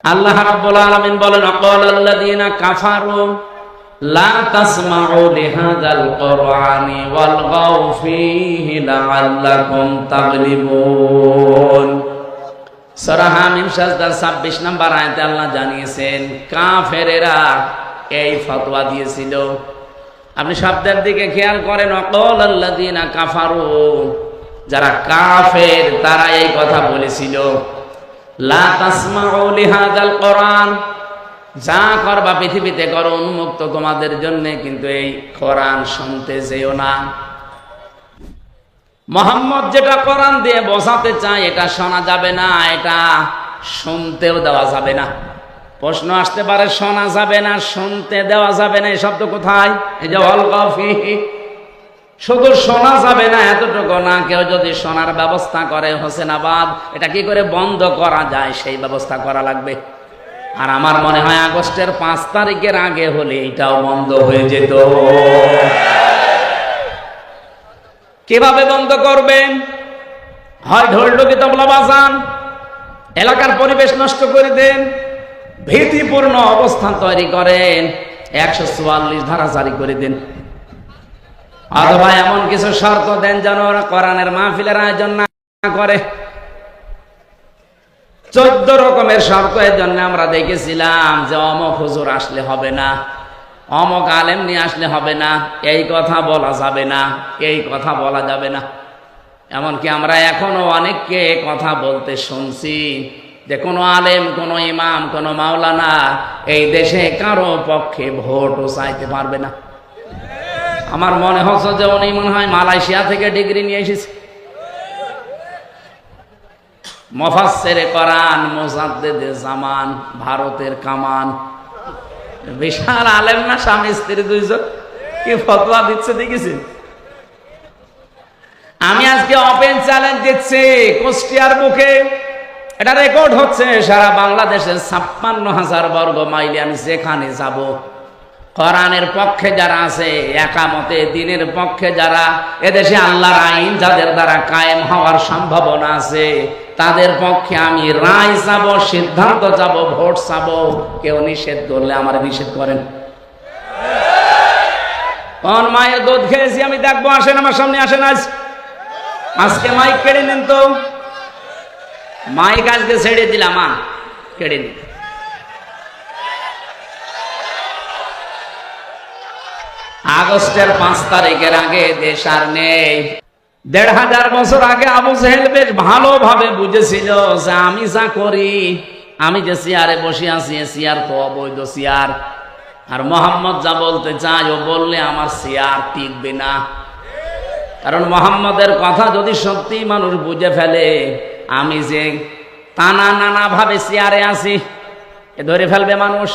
আল্লাহ রাব্বুল আলামিন বলেন, আকালাল্লাযীনা কাফারু লা তাসমাউ লিহাযাল কুরআনি ওয়ালগাউ ফীহি লাআল্লাকুম তাগলিবুন। সূরা হামিম সাজদার 26 নম্বর আয়াতে আল্লাহ জানিয়েছেন কাফেরেরা এই ফতোয়া দিয়েছিল। আপনি শব্দের দিকে খেয়াল করেন, আকালাল্লাযীনা কাফারু, যারা কাফের তারা এই কথা বলেছিল, লা তাসমাউ লিহাযাল কোরআন, যা করবা পৃথিবীতে করো, উন্মুক্ত তোমাদের জন্য, কিন্তু এই কোরআন শুনতে যেও না। মুহাম্মদ যেটা কোরআন দিয়ে বোঝাতে চায় এটা শোনা যাবে না, এটা শুনতেও দেওয়া যাবে না। প্রশ্ন আসতে পারে, শোনা যাবে না, শুনতে দেওয়া যাবে না, এই শব্দ কোথায়? এই যে ওয়ালগাউ ফীহি, শুধু শোনা যাবে না এতটুকু না, কেউ যদি শোনার ব্যবস্থা করে হোসেনাবাদ, এটা কি করে বন্ধ করা যায় সেই ব্যবস্থা করা লাগবে। আর আমার মনে হয় আগস্টের 5 তারিখের আগে হলে এটাও বন্ধ হয়ে যেত। কিভাবে বন্ধ করবেন? হয় ঢোলঢুকি তবলা বাজান, এলাকার পরিবেশ নষ্ট করে দেন, ভীতিপূর্ণ অবস্থান তৈরি করেন, 144 ধারা জারি করে দেন, অথবা এমন কিছু শর্ত দেন যেন ওরা কোরআনের মাহফিলের আয়োজন না করে। 14 রকমের শর্ত এর জন্য আমরা দেখেছিলাম যে অমুক হুজুর আসলে হবে না, অমুক আলেম নিয়ে আসলে হবে না, এই কথা বলা যাবে না, এই কথা বলা যাবে না। এমনকি আমরা এখনো অনেককে কথা বলতে শুনছি যে কোনো আলেম, কোনো ইমাম, কোনো মাওলানা এই দেশে কারো পক্ষে ভোটও চাইতে পারবে না। আমার মনে হচ্ছে যে উনি মনে হয় মালয়েশিয়া থেকে ডিগ্রি নিয়ে এসেছে। মুফাসসিরে কোরআন, মুজাদ্দিদে জামান, ভারতের কামান, বিশাল আলেম না, স্বামী স্ত্রী দুইজন, কি ফতোয়া দিচ্ছে দেখেছেন? আমি আজকে ওপেন চ্যালেঞ্জ দিচ্ছি কুষ্টিয়ার বুকে, এটা রেকর্ড হচ্ছে সারা বাংলাদেশের 56,000 বর্গ মাইলে আমি যেখানে যাব, কোরআনের পক্ষে যারা আছে, একামতে দ্বীনের পক্ষে যারা, এদেশে আল্লাহর আইন যাদের দ্বারা কায়েম হওয়ার সম্ভাবনা আছে, তাদের পক্ষে আমি রায় চাব, সিদ্ধান্ত চাব, ভোট চাব। কেউ নিষেধ করলে আমার নিষেধ করেন। কোন মায়ের দুধ খেয়েছি আমি দেখবো, আসেন আমার সামনে, আসেন। আজকে মাইক কেড়ে নেন তো, মাইক আজকে ছেড়ে দিলাম, কেড়ে নিন। আগস্টের 5 তারিখের আগে দেশ আর নেই। 1500 বছর আগে আবু জেহেল বেশ ভালোভাবে বুঝেছিল যে আমি যা করি, আমি যে চেয়ারে বসে আছি, চেয়ার তো অবৈধ চেয়ার, আর মোহাম্মদ যা বলতে চায় ও বললে আমার চেয়ার টিকবে না। কারণ মোহাম্মদের কথা যদি সত্যি মানুষ বুঝে ফেলে, আমি যে টানা নানা ভাবে চেয়ারে আছি, এ ধরে ফেলবে মানুষ।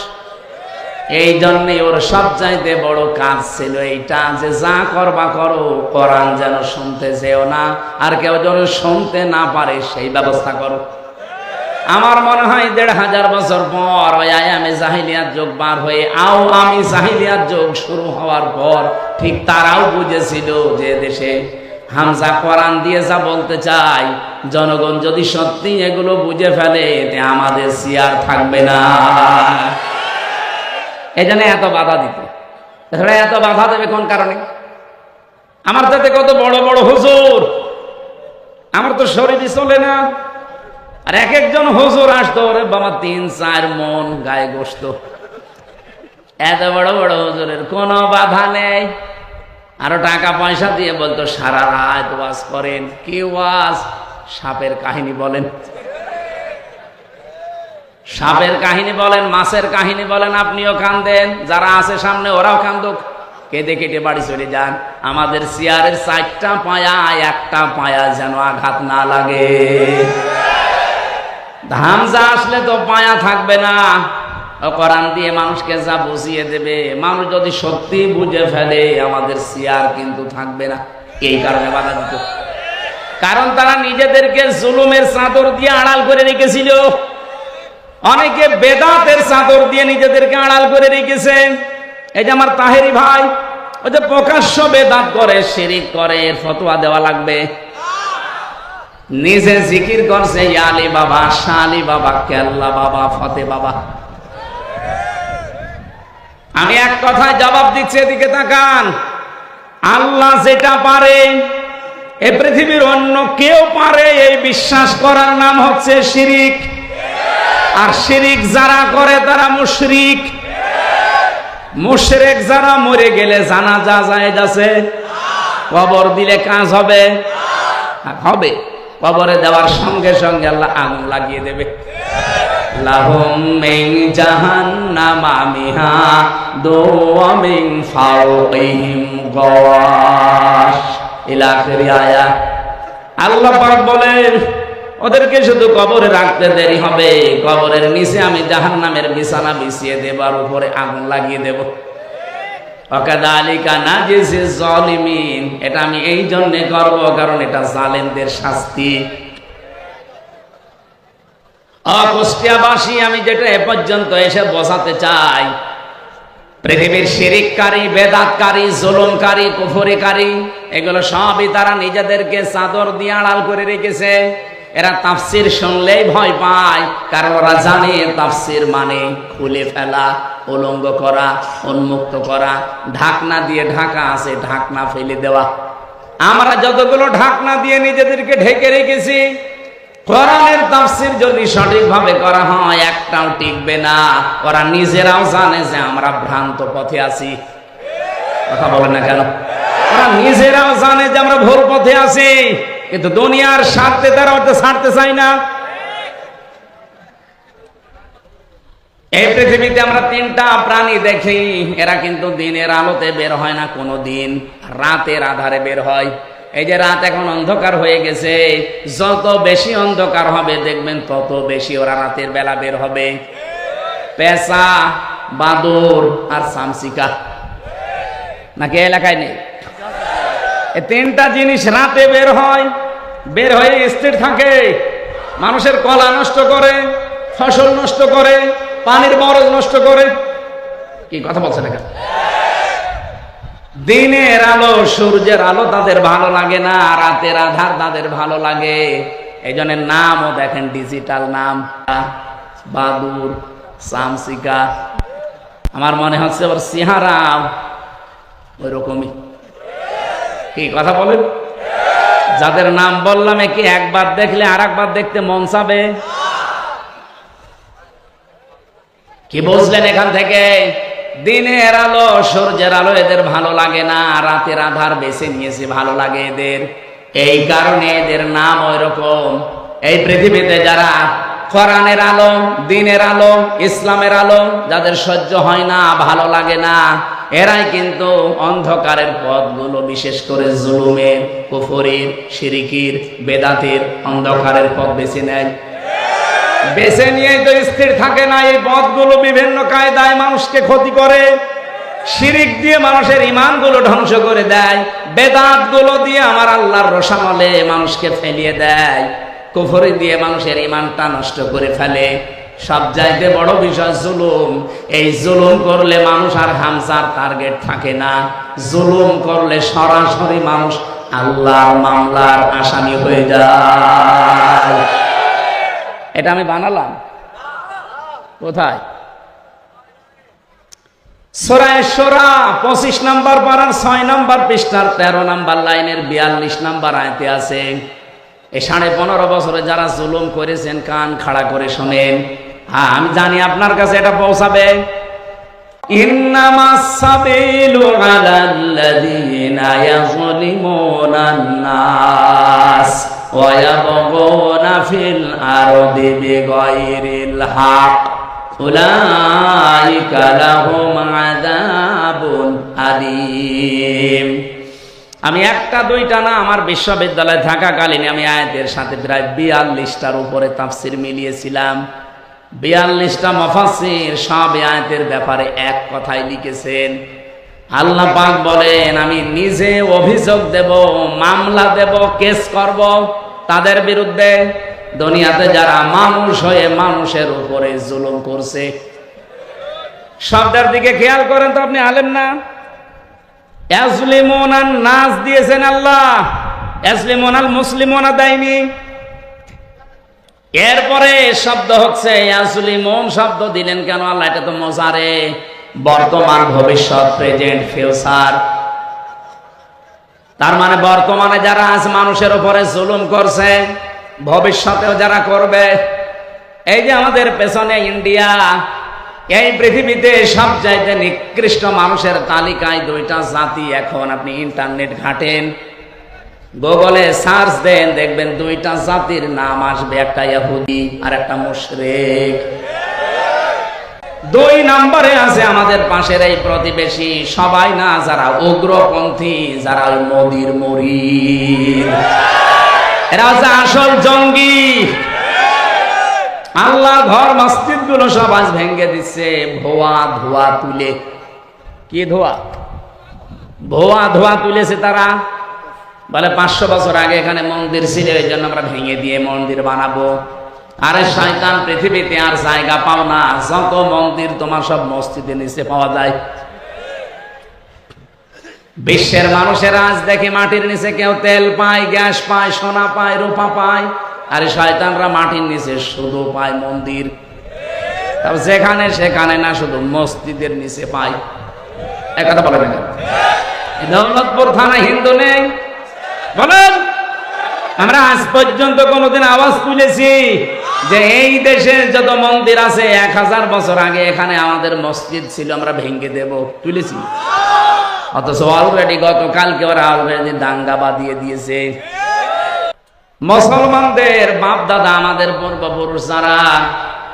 এই জন্যই ওর সবচাইতে বড় কাজ ছিল এইটা, যে যা করবা করো, কোরআন যেন শুনতে যেও না, আর কেউ যেন শুনতে না পারে সেই ব্যবস্থা করো। আমার মনে হয় 1500 বছর পর ওই আয়ামে জাহিলিয়াত যুগ বার হয়ে আওয়ামী জাহিলিয়াত যুগ শুরু হওয়ার পর ঠিক তারাও বুঝেছিল যে দেশে হামজা কোরআন দিয়ে যা বলতে চায়, জনগণ যদি সত্যি এগুলো বুঝে ফেলে, আমাদের চেয়ার থাকবে না। এই জন্য এত বাধা দিতে, এত বাধা দেবে কোন কারণে? আমার যাতে কত বড় বড় হুজুর, আমার তো শরীরই চলে না, আর এক একজন হুজুর আসতো, ওরে বাবা 3-4 মন গায়ে গোস্ত, এত বড় বড় হুজুরের কোনো বাধা নেই। আরো টাকা পয়সা দিয়ে বলতো সারা রাত ওয়াজ করেন। কি ওয়াজ? সাপের কাহিনী বলেন, সাপের কাহিনী বলেন, মাছের কাহিনী বলেন, আপনিও কান্দেন, যারা আছে সামনে ওরাও কান্দুক, কেঁদে কেটে বাড়ি চলে যান। আমাদের চেয়ারের 4টা পায়া, একটা পায়া যেন আঘাত না লাগে। হামজা আসলে তো পায়া থাকবে না, কোরআন দিয়ে মানুষকে যা বুঝিয়ে দেবে, মানুষ যদি সত্যি বুঝে ফেলে, আমাদের চেয়ার কিন্তু থাকবে না। এই কারণে বাধা দিত, কারণ তারা নিজেদেরকে জুলুমের চাদর দিয়ে আড়াল করে রেখেছিল। অনেকে বেদাতের চাদর দিয়ে নিজেদেরকে আড়াল করে রেখেছে। এই যে আমার তাহেরি ভাই, ওই যে প্রকাশ্য বেদাত করে, শিরিক করে, এর ফতোয়া দেওয়া লাগবে। নিজে জিকির করছে ইয়া আলী বাবা, শাহ আলী বাবা, কেল্লা বাবা, ফতে বাবা। আমি এক কথায় জবাব দিচ্ছি, এদিকে তাকান। আল্লাহ যেটা পারে এ পৃথিবীর অন্য কেউ পারে এই বিশ্বাস করার নাম হচ্ছে শিরিক। আর শিরিক যারা করে তারা মুশরিক। মুশরিক যারা মরে গেলে জানাজা জায়েজ আছে? কবর দিলে কাজ হবে? হবে। কবরে দেওয়ার সঙ্গে সঙ্গে আল্লাহ আগুন লাগিয়ে দেবে। লাহুম মিন জাহান্নামা মিহাদু ওয়া মিন ফাওকিহিম গাওয়াশ ইলা আখিরি আয়াত। আল্লাহ পাক বলেন ওদেরকে শুধু কবরে রাখতে দেরি হবে, কবরের নিচে আমি জাহান্নামের বিছানা বিছিয়ে দেব আর উপরে আগুন লাগিয়ে দেব। ওয়াকাযালিকা নাজিজিজ জালিমিন। এটা আমি এই জন্য করব কারণ এটা জালেমদের শাস্তি। কুষ্টিয়াবাসী, আমি যেটা এ পর্যন্ত এসে বোঝাতে চাই, পৃথিবীর শিরিককারী, বেদাতকারী, জুলুমকারী, কুফরিকারী, এগুলো সবই তারা নিজেদেরকে চাদর দিয়ে আড়াল করে রেখেছে। এরা তাফসির শুনলেই ভয় পায়, কারণ ওরা জানে তাফসির মানে খুলে ফেলা, উলঙ্গ করা, উন্মুক্ত করা। ঢাকনা দিয়ে ঢাকা আছে, ঢাকনা ফেলে দেওয়া। আমরা যতগুলো ঢাকনা দিয়ে নিজেদেরকে ঢেকে রেখেছি, কোরআনের তাফসীর যদি সঠিকভাবে করা হয় একটাও টিকবে না। ওরা নিজেরাও জানে যে আমরা ভ্রান্ত পথে আছি। কথা বলেন না কেন? ওরা নিজেরাও জানে যে আমরা ভুল পথে আছি, কিন্তু দুনিয়ার স্বার্থে তারা ওটা ছাড়তে চায় না। এই পৃথিবীতে আমরা তিনটা প্রাণী দেখি, এরা কিন্তু দিনের আলোতে বের হয় না কোনো দিন, রাতের আধারে বের হয়। এই যে রাত এখন অন্ধকার হয়ে গেছে, যত বেশি অন্ধকার হবে দেখবেন তত বেশি ওরা রাতের বেলা বের হবে। পেঁচা, বাদুর আর চামচিকা, নাকি এলাকায় নেই? এই তিনটা জিনিস রাতে বের হয়, বের হয়ে স্থির থাকে, মানুষের কলা নষ্ট করে, ফসল নষ্ট করে, পানির বরজ নষ্ট করে। কি কথা বলছে না? দিনের আলো, সূর্যের আলো তাদের ভালো লাগে না, রাতের আধার তাদের ভালো লাগে। এই জন্য নামও দেখেন ডিজিটাল নাম, বাদুর, চামচিকা। আমার মনে হচ্ছে ওর চেহারা ওই রকমই। কি কথা বলেন? যাদের নাম বললাম কি একবার দেখলে আর একবার দেখতে মন চাবে? কি বুঝলেন এখান থেকে? দিনের আলো, সূর্যের আলো এদের ভালো লাগে না, রাতের আধার বেছে নিয়েছে ভালো লাগে এদের। এই কারণে এদের নাম ওই রকম। এই পৃথিবীতে যারা কোরআনের আলো, দিনের আলো, ইসলামের আলো যাদের সহ্য হয় না, ভালো লাগে না, এরাই কিন্তু অন্ধকারের পথগুলো, বিশেষ করে জুলুমের, কুফরির, শিরিকির, বেদাতের অন্ধকারের পথ বেছে নেয়। বেছে নিয়ে তো স্থির থাকে না, এই পথগুলো বিভিন্ন কায়দায় মানুষকে ক্ষতি করে। শিরিক দিয়ে মানুষের ঈমানগুলো ধ্বংস করে দেয়, বেদাতগুলো দিয়ে আমার আল্লাহর রোশানলে মানুষকে ফেলিয়ে দেয়, কুফরি দিয়ে মানুষের ঈমানটা নষ্ট করে ফেলে। সবচাইতে বড় বিষয় জুলুম। এই জুলুম করলে মানুষ আর হামসার টার্গেট থাকে না। জুলুম করলে সরাসরি মানুষ আল্লাহর মামলার আসামি হয়ে যায়। এটা আমি বানালাম কোথায়? সূরা শুরা 25 নম্বর পারার 6 নম্বর পৃষ্ঠার 13 নম্বর লাইনের 42 নম্বর আয়াতে আছে। এই 15.5 বছরে যারা জুলুম করেছেন কান খাড়া করে শোনেন। হ্যাঁ, আমি জানি আপনার কাছে এটা পৌঁছাবে। ইন্নামাস সাবিলু আলাল্লাযীনা ইয়াযলিমুনান নাস ওয়া ইয়াবগুনা ফিল আরদি বিগাইরিল হক উলাইকা লাহুম আযাবুন আলীম। আমি একটা দুইটা না, আমার বিশ্ববিদ্যালয়ে থাকাকালীন আমি আয়াতের সাথে প্রায় 42টার উপরে তাফসীর মিলিয়েছিলাম। 42টা মুফাসসির সব আয়াতের ব্যাপারে এক কথাই লিখেছেন। আল্লাহ পাক বলেন, আমি নিজে অভিযোগ দেব, মামলা দেব, কেস করব তাদের বিরুদ্ধে, দুনিয়াতে যারা মানুষ হয়ে মানুষের উপরে জুলুম করছে। শব্দের দিকে খেয়াল করেন তো, আপনি আলেম না? ইয়াজলিমুনান নাস দিয়েছেন আল্লাহ, ইয়াজলিমুনাল মুসলিমুনা দেয়নি। এরপরে শব্দ হচ্ছে ইয়াসলিমুন, শব্দ দিলেন কেন আল্লাহ? এটা তো মজারে, বর্তমান, ভবিষ্যৎ, প্রেজেন্ট, ফিউচার। তার মানে বর্তমানে যারা আজ মানুষের উপরে জুলুম করছে, ভবিষ্যতেও যারা করবে। এই যে আমাদের পেছনে ইন্ডিয়া, এই পৃথিবীতে সবচাইতে নিকৃষ্ট মানুষের তালিকায় দুইটা জাতি। এখন আপনি ইন্টারনেট ঘাটেন, গুগলে সার্চ দেন, দেখবেন দুইটা জাতির নাম আসবে, একটা ইহুদি আর একটা মুশরিক। 2 নম্বরে আছে আমাদের পাশের এই প্রতিবেশী, সবাই না, যারা উগ্রপন্থী, যারা ওই মোদির মুরিদ, এরা হচ্ছে আসল জঙ্গি। আল্লাহর ঘর মসজিদ গুলো সব আজ ভেঙে দিচ্ছে ভুয়া ধোয়া তুলে। কি ধোয়া? ভুয়া ধোয়া তুলেছে তারা। বলে 500 বছর আগে এখানে মন্দির ছিল, এই জন্য আমরা ভেঙে দিয়ে মন্দির বানাবো। আরে শয়তান, পৃথিবীতে আর জায়গা পাও না, যত মন্দির তোমার সব মসজিদের নিচে পাওয়া যায়। বিশ্বের মানুষেরা আজ দেখে মাটির নিচে কেউ তেল পায়, গ্যাস পায়, সোনা পায়, রূপা পায়, আরে শয়তানরা মাটির নিচে শুধু পায় মন্দির। তবে যেখানে সেখানে না, শুধু মসজিদের নিচে পায়। একথা বলে না? দৌলতপুর থানা হিন্দু নেই বলেন? আমরা আজ পর্যন্ত কোনোদিন আওয়াজ তুলেছি যে এই দেশে যত মন্দির আছে 1000 বছর আগে এখানে আমাদের মসজিদ ছিল, আমরা ভেঙে দেব? তুলেছি? অথচ অলরেডি গতকালকে ওরা অলরেডি দাঙ্গা বাঁধিয়ে দিয়েছে। মুসলমানদের বাপ দাদা, আমাদের পূর্বপুরুষ যারা,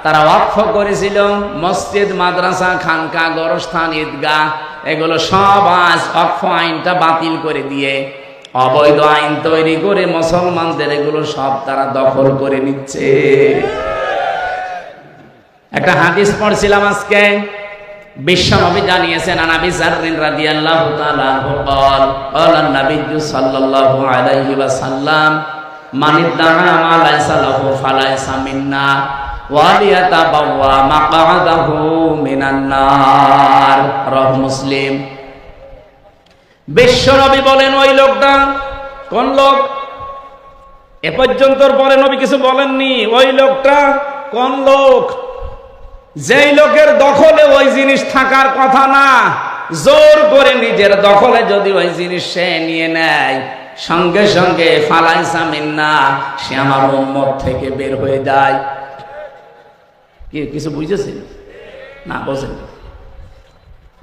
তারা ওয়াকফ করেছিল মসজিদ, মাদ্রাসা, খানকা, গোরস্থান, ঈদগাহ, এগুলো সব আজ ওয়াকফ আইনটা বাতিল করে দিয়ে অবৈধ আইন তৈরি করে মুসলমানদের এগুলো সব তারা দখল করে নিচ্ছে। একটা হাদিস পড়ছিলাম আজকে, বিশ্বনবী জানিয়েছেন, আনাবি যাররিন রাদিয়াল্লাহু তাআলা আনহু قال قال النبي صلى الله عليه وسلم من ادعى ما ليس له فليس منا وليتبوأ مقعده من النار রাওয়াহু মুসলিম। বিশ্বনবী বলেন, ওই লোকটা কোন লোক? এ পর্যন্ত পরে নবী কিছু বলেননি। ওই লোকটা কোন লোক? যেই লোকের দখলে ওই জিনিস থাকার কথা না, জোর করে নিজের দখলে যদি ওই জিনিস সে নিয়ে নেয়, সঙ্গে সঙ্গে ফালাইসা মিন্না, সে আমার উম্মত থেকে বের হয়ে যায়। কি কিছু বুঝেছেন না? বোঝেন?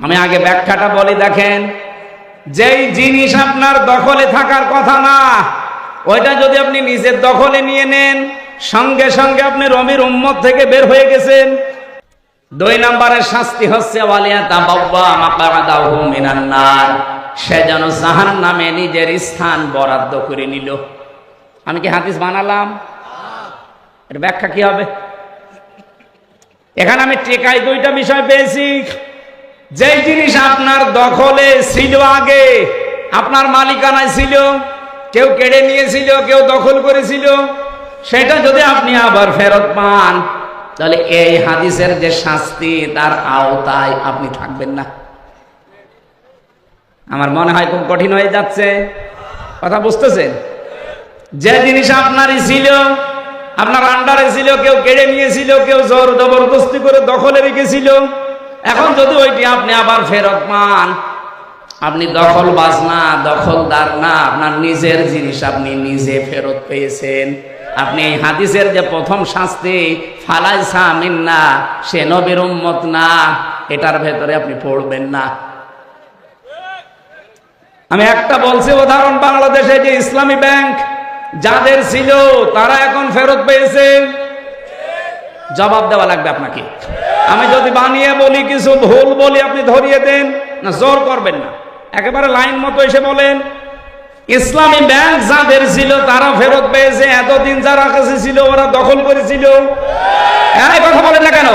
আমি আগে ব্যাখ্যাটা বলি, দেখেন। যেই জিনিস আপনার দখলে থাকার কথা না, ওইটা যদি আপনি নিজের দখলে নিয়ে নেন, সঙ্গে সঙ্গে আপনি রবির উম্মত থেকে বের হয়ে গেছেন। 2 নম্বরের শাস্তি হচ্ছে ওয়ালিয়াতাবাওয়া মাকআদাহু মিনান নার, সে যেন জাহান্নামে নিজের স্থান বরাদ্দ করে নিল। আমি কি হাদিস বানালাম? এর ব্যাখ্যা কি হবে? এখানে আমি টেকাই 2টা বিষয় পেয়েছি। যেই জিনিস আপনার দখলে ছিল, আগে আপনার মালিকানায় ছিল, কেউ কেড়ে নিয়েছিল, কেউ দখল করেছিল, সেটা যদি আপনি আবার ফেরত পান, তাহলে এই হাদিসের যে শাস্তি, তার আওতায় আপনি থাকবেন না। আমার মনে হয় খুব কঠিন হয়ে যাচ্ছে, কথা বুঝতেছেন? যে জিনিস আপনারই ছিল, আপনার আন্ডারে ছিল, কেউ কেড়ে নিয়েছিল, কেউ জোর জবরদস্তি করে দখলে রেখেছিল, এখন যদি ওইটি আপনি আবার ফেরত পান, আপনি দখলবাজ না, দখলদার না, আপনার নিজের জিনিস আপনি নিজে ফেরত পেয়েছেন। আপনি এই হাদিসের যে প্রথম শাস্তি ফালাইসা মিন্না, সে নবীর উম্মত না, এটার ভেতরে আপনি পড়বেন না। আমি একটা বলছি উদাহরণ, বাংলাদেশে যে ইসলামী ব্যাংক যাদের ছিল, তারা এখন ফেরত পেয়েছে। জবাব দেওয়া লাগবে আপনাকে। আমি যদি বানিয়ে বলি, কিছু ভুল বলি, আপনি ধরিয়ে দেন না, জোর করবেন না, একেবারে লাইন মতো এসে বলেন। ইসলামী ব্যাংক যাদের ছিল তারা ফেরত পেয়েছে, এতদিন যারা কাছে ছিল ওরা দখল করেছিল। এই কথা বলেন না কেন?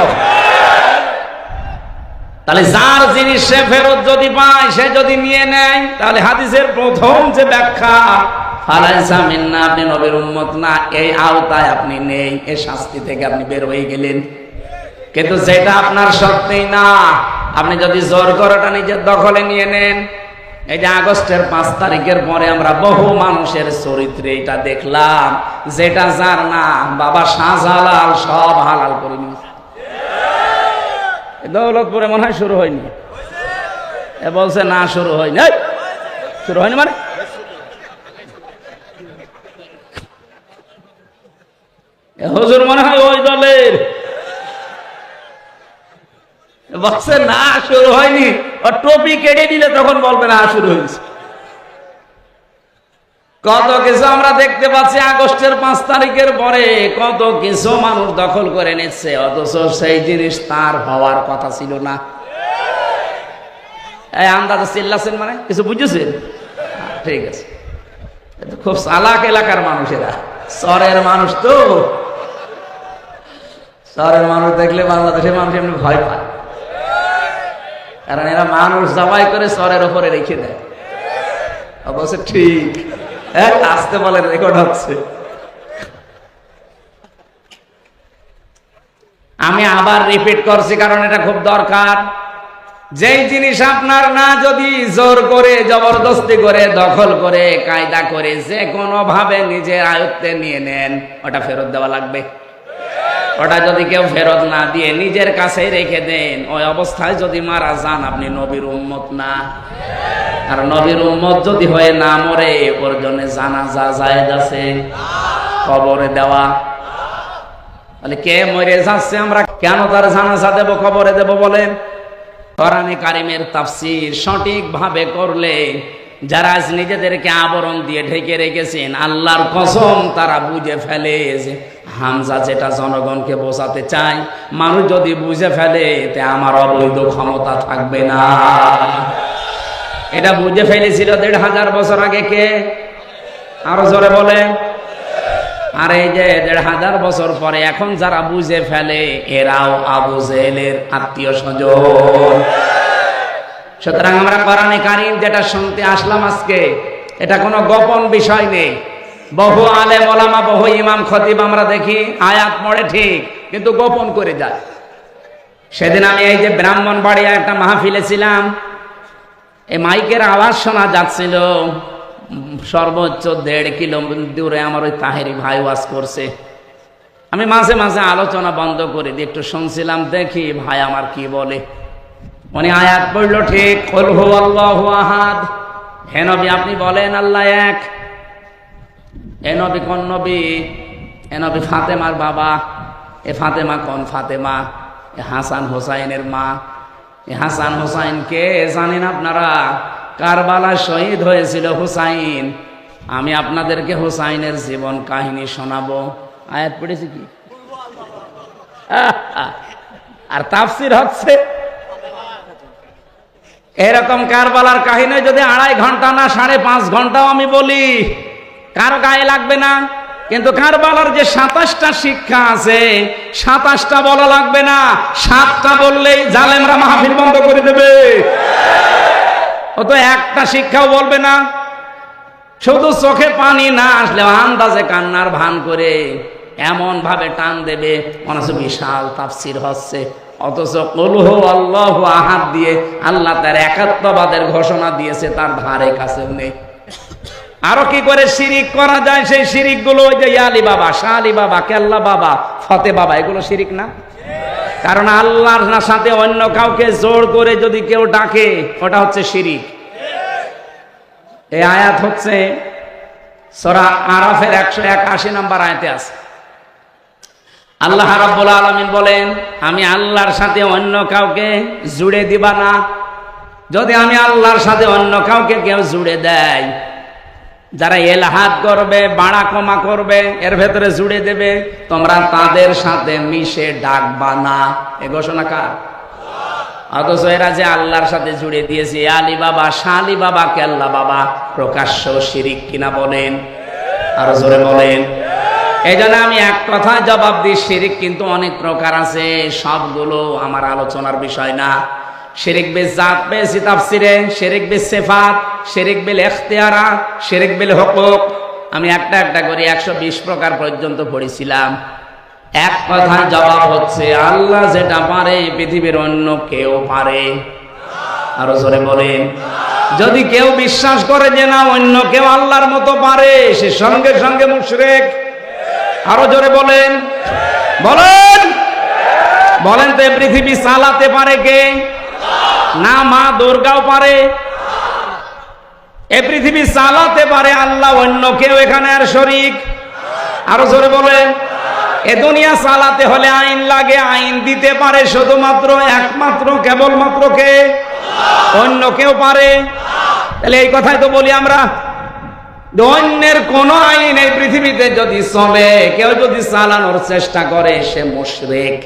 তাহলে যার জিনিস সে ফেরত যদি পায়, সে যদি নিয়ে নেয়, তাহলে হাদিসের প্রথম যে ব্যাখ্যা ফালাইসা মিন্না, আপনি নবীর উম্মত না, এই আওতায় আপনি নেই, এই শাস্তি থেকে আপনি বের হয়ে গেলেন। কিন্তু যেটা আপনার সত্যি না, আপনি যদি জোর করাটা নিজের দখলে নিয়ে নেন, এই যে আগস্টের 5 তারিখের পরে আমরা বহু মানুষের চরিত্রে এটা দেখলাম, যেটা যার না বাবা শাহজালাল সব হালাল করে নিয়েছে। দৌলতপুরে মনে হয় শুরু হয়নি, এ বলছে না শুরু হয়নি। শুরু হয়নি মানে হুজুর মনে হয় ওই দলের, বলছে না শুরু হয়নি। আর টপি কেটে দিলে তখন বলবে না শুরু হয়েছে। কত কিছু আমরা দেখতে পাচ্ছি আগস্টের 5 তারিখের পরে, কত কিছু মানুষ দখল করে নিচ্ছে, অথচ সেই জিনিস তার হওয়ার কথা ছিল না। এই আন্দাজে চিল্লাছেন মানে কিছু বুঝেছেন? ঠিক আছে, খুব চালাক এলাকার মানুষেরা, শহরের মানুষ তো, শহরের মানুষ দেখলে বাংলাদেশের মানুষ এমনি ভয় পায়, কারণ এরা মানুষ জবাই করে শহরের ওপরে রেখে দেয়। অবশ্য ঠিক, আসতে বলে রেকর্ড হচ্ছে। আমি আবার রিপিট করছি কারণ এটা খুব দরকার। যেই জিনিস আপনার না, যদি জোর করে জবরদস্তি করে দখল করে কায়দা করে যে কোনো ভাবে নিজের আয়ত্তে নিয়ে নেন, ওটা ফেরত দেওয়া লাগবে। ওটা যদি কেউ ফেরত না দিয়ে নিজের কাছেই রেখে দেন, ওই অবস্থায় যদি মারা যান আপনি নবীর উম্মত না। আর নবীর উম্মত যদি হয়ে না মরে, ওর জন্য জানাজা জায়েজ আছে, কবরে দেওয়া। তাহলে কে মরে যাচ্ছে আমরা কেন তার জানাজা দেব, কবরে দেব বলেন? কোরআনে কারিমের তাফসীর সঠিক ভাবে করলে যারা আজ নিজেদেরকে আবরণ দিয়ে ঢেকে রেখেছেন, আল্লাহর কসম তারা বুঝে ফেলে যে হামজা যেটা জনগণকে বোঝাতে চায়, মানুষ যদি বুঝে ফেলে তে আমার অবৈধ ক্ষমতা থাকবে না। এটা বুঝে ফেলেছিল 1500 বছর আগে কে? আরো জোরে বলে। আর এই যে 1500 বছর পরে এখন যারা বুঝে ফেলে, এরাও আবু জেহেলের আত্মীয় স্বজন। সুতরাং আমরা কোরআনে কারীম যেটা শুনতে আসলাম আজকে, এটা কোনো গোপন বিষয় নেই। বহু আলেম ওলামা, বহু ইমাম খতিব আমরা দেখি আয়াত পড়ে ঠিক, কিন্তু গোপন করে যায়। সেদিন আমি এই যে ব্রাহ্মণবাড়িয়া একটা মাহফিলে ছিলাম, এই মাইকের আওয়াজ শোনা যাচ্ছিল সর্বোচ্চ 1.5 কিলোমিটার দূরে। আমার ওই তাহেরি ভাই ওয়াজ করছে, আমি মাঝে মাঝে আলোচনা বন্ধ করে দিয়ে একটু শুনছিলাম, দেখি ভাই আমার কি বলে। উনি আয়াত পড়লো ঠিক, কুল হুয়াল্লাহু আহাদ। হে নবী আপনি বলেন আল্লাহ এক। এ নবী কোন নবী? এ নবী ফাতেমার বাবা। এ ফাতেমা কোন ফাতেমা? এ হাসান হোসাইনের মা। এ হাসান হোসাইন কে জানেন আপনারা? কারবালা শহীদ হয়েছিল হুসাইন। আমি আপনাদেরকে হুসাইনের জীবন কাহিনী শোনাবো। আয়াত পড়েছি কি? আর তাফসীর হচ্ছে এরকম। কারবালার কাহিনী যদি 2.5 ঘন্টা না 5.5 ঘন্টাও আমি বলি, কারো গায়ে লাগবে না। কিন্তু কারবালার যে 27টা শিক্ষা আছে, 27টা বলা লাগবে না, 7টা বললেই জালেমরা মাহফিল বন্ধ করে দেবে। ও তো একটা শিক্ষাও বলবে না, শুধু চোখে পানি না আসলে আন্দাজে কান্নার ভান করে এমন ভাবে টান দেবে মনে হচ্ছে বিশাল তাফসীর হচ্ছে। অথচ কুল হুয়াল্লাহু আহাদ দিয়ে আল্লাহ তার একাত্মবাদের ঘোষণা দিয়েছে, তার ধারে কাছেও নেই। আরো কি করে শিরিক করা যায়, সেই শিরিক গুলো ওই যে আলী বাবা, শাহ আলী বাবা, কেল্লা বাবা, ফতে বাবা, এগুলো শিরিক না? কারণ আল্লাহর সাথে অন্য কাউকে জোর করে যদি কেউ ডাকে, ওটা হচ্ছে শিরিক। এই আয়াত হচ্ছে সূরা আরাফের 181 নম্বর আয়াতে আছে। আল্লাহ রাব্বুল আলামিন বলেন, আমি আল্লাহর সাথে অন্য কাউকে জুড়ে দিবা না। যদি আমি আল্লাহর সাথে অন্য কাউকে কেউ জুড়ে দেয়, যারা এলহাদ করবে, বাড়া কমা করবে, এর ভেতরে জুড়ে দেবে, তোমরা তাদের সাথে মিশে ডাকবা না। এ ঘোষণা কার? অথচ এরা যে আল্লাহর সাথে জুড়ে দিয়েছে, আলী বাবা, শাহ আলী বাবা, কেল্লা বাবা, প্রকাশ্য শিরিক কিনা বলেন? আর জোরে বলেন। এই জন্য আমি এক কথায় জবাব দিই, শিরিক কিন্তু অনেক প্রকার আছে, সবগুলো আমার আলোচনার বিষয় না। শিরিক বিল জাত পেয়েছি তাফসীরে, শিরিক বিল সিফাত, শিরিক বিল ইখতিয়ারাত, শিরিক বিল হুকুক। আমি একটা একটা করে 120 প্রকার পর্যন্ত পড়েছিলাম। এক কথায় জবাব হচ্ছে, আল্লাহ যেটা পারে পৃথিবীর অন্য কেউ পারে। আরো জোরে বলেন। যদি কেউ বিশ্বাস করে যে না অন্য কেউ আল্লাহর মতো পারে, সে সঙ্গে সঙ্গে মুশরিক। আরো জোরে বলেন, বলেন, বলেন তো পৃথিবী চালাতে পারে কে? না মা দুর্গাও পারে? এ পৃথিবী চালাতে পারে আল্লাহ, অন্য কেউ এখানে আর শরীক? আরো জোরে বলেন। এ দুনিয়া চালাতে হলে আইন লাগে, আইন দিতে পারে শুধুমাত্র একমাত্র কেবলমাত্র কে? অন্য কেউ পারে? তাহলে এই কথাই তো বলি আমরা, অন্যের কোন আইন এই পৃথিবীতে যদি চলে, কেউ যদি চালানোর চেষ্টা করে, সে মুশরিক।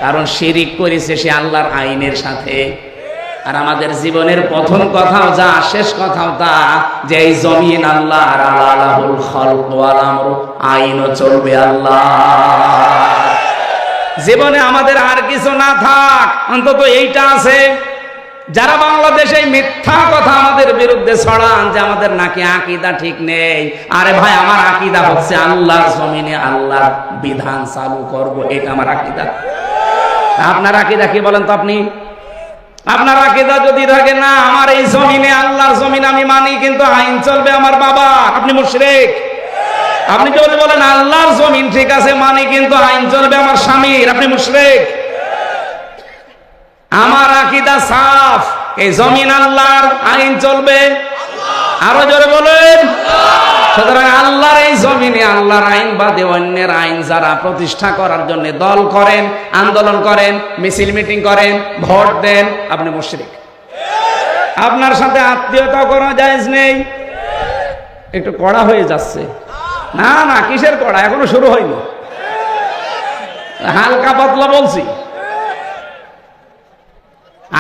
কারণ শিরিক করেছে সে আল্লাহর আইনের সাথে। আর আমাদের জীবনের প্রথম কথাও যা, শেষ কথাও তা, যে এই জমিন আল্লাহর, আলাহুল খালক ওয়াল আমর, আইনও চলবে আল্লাহ। জীবনে আমাদের আর কিছু না থাক, অন্তত এইটা আছে। যারা বাংলাদেশে মিথ্যা কথা আমাদের বিরুদ্ধে ছড়ান যে আমাদের নাকি আকীদা ঠিক নেই, আরে ভাই আমার আকীদা হচ্ছে আল্লাহর জমিনে আল্লাহর বিধান চালু করব, এটা আমার আকীদা। আপনার আকীদা কি বলেন তো? আপনি আপনার আকীদা যদি থাকে না আমার এই জমিনে আল্লাহর জমিন আমি মানি কিন্তু আইন চলবে আমার বাবা, আপনি মুশরিক। আপনি যদি বলেন আল্লাহর জমিন ঠিক আছে মানি কিন্তু আইন চলবে আমার স্বামীর, আপনি মুশরিক। আমার আকীদা সাফ, এই জমিন আল্লাহর, আইন চলবে। আরো জোরে বলেন। সুতরাং আল্লাহর এই জমিনে আল্লাহর আইন বাদে অন্যের আইন যারা প্রতিষ্ঠা করার জন্য দল করেন, আন্দোলন করেন, মিছিল মিটিং করেন, ভোট দেন, আপনি মুশরিক। আপনার সাথে আত্মীয়তা করা জায়েজ নেই। একটু কড়া হয়ে যাচ্ছে। না না, কিসের কড়া, এখনো শুরু হয়নি, হালকা পাতলা বলছি।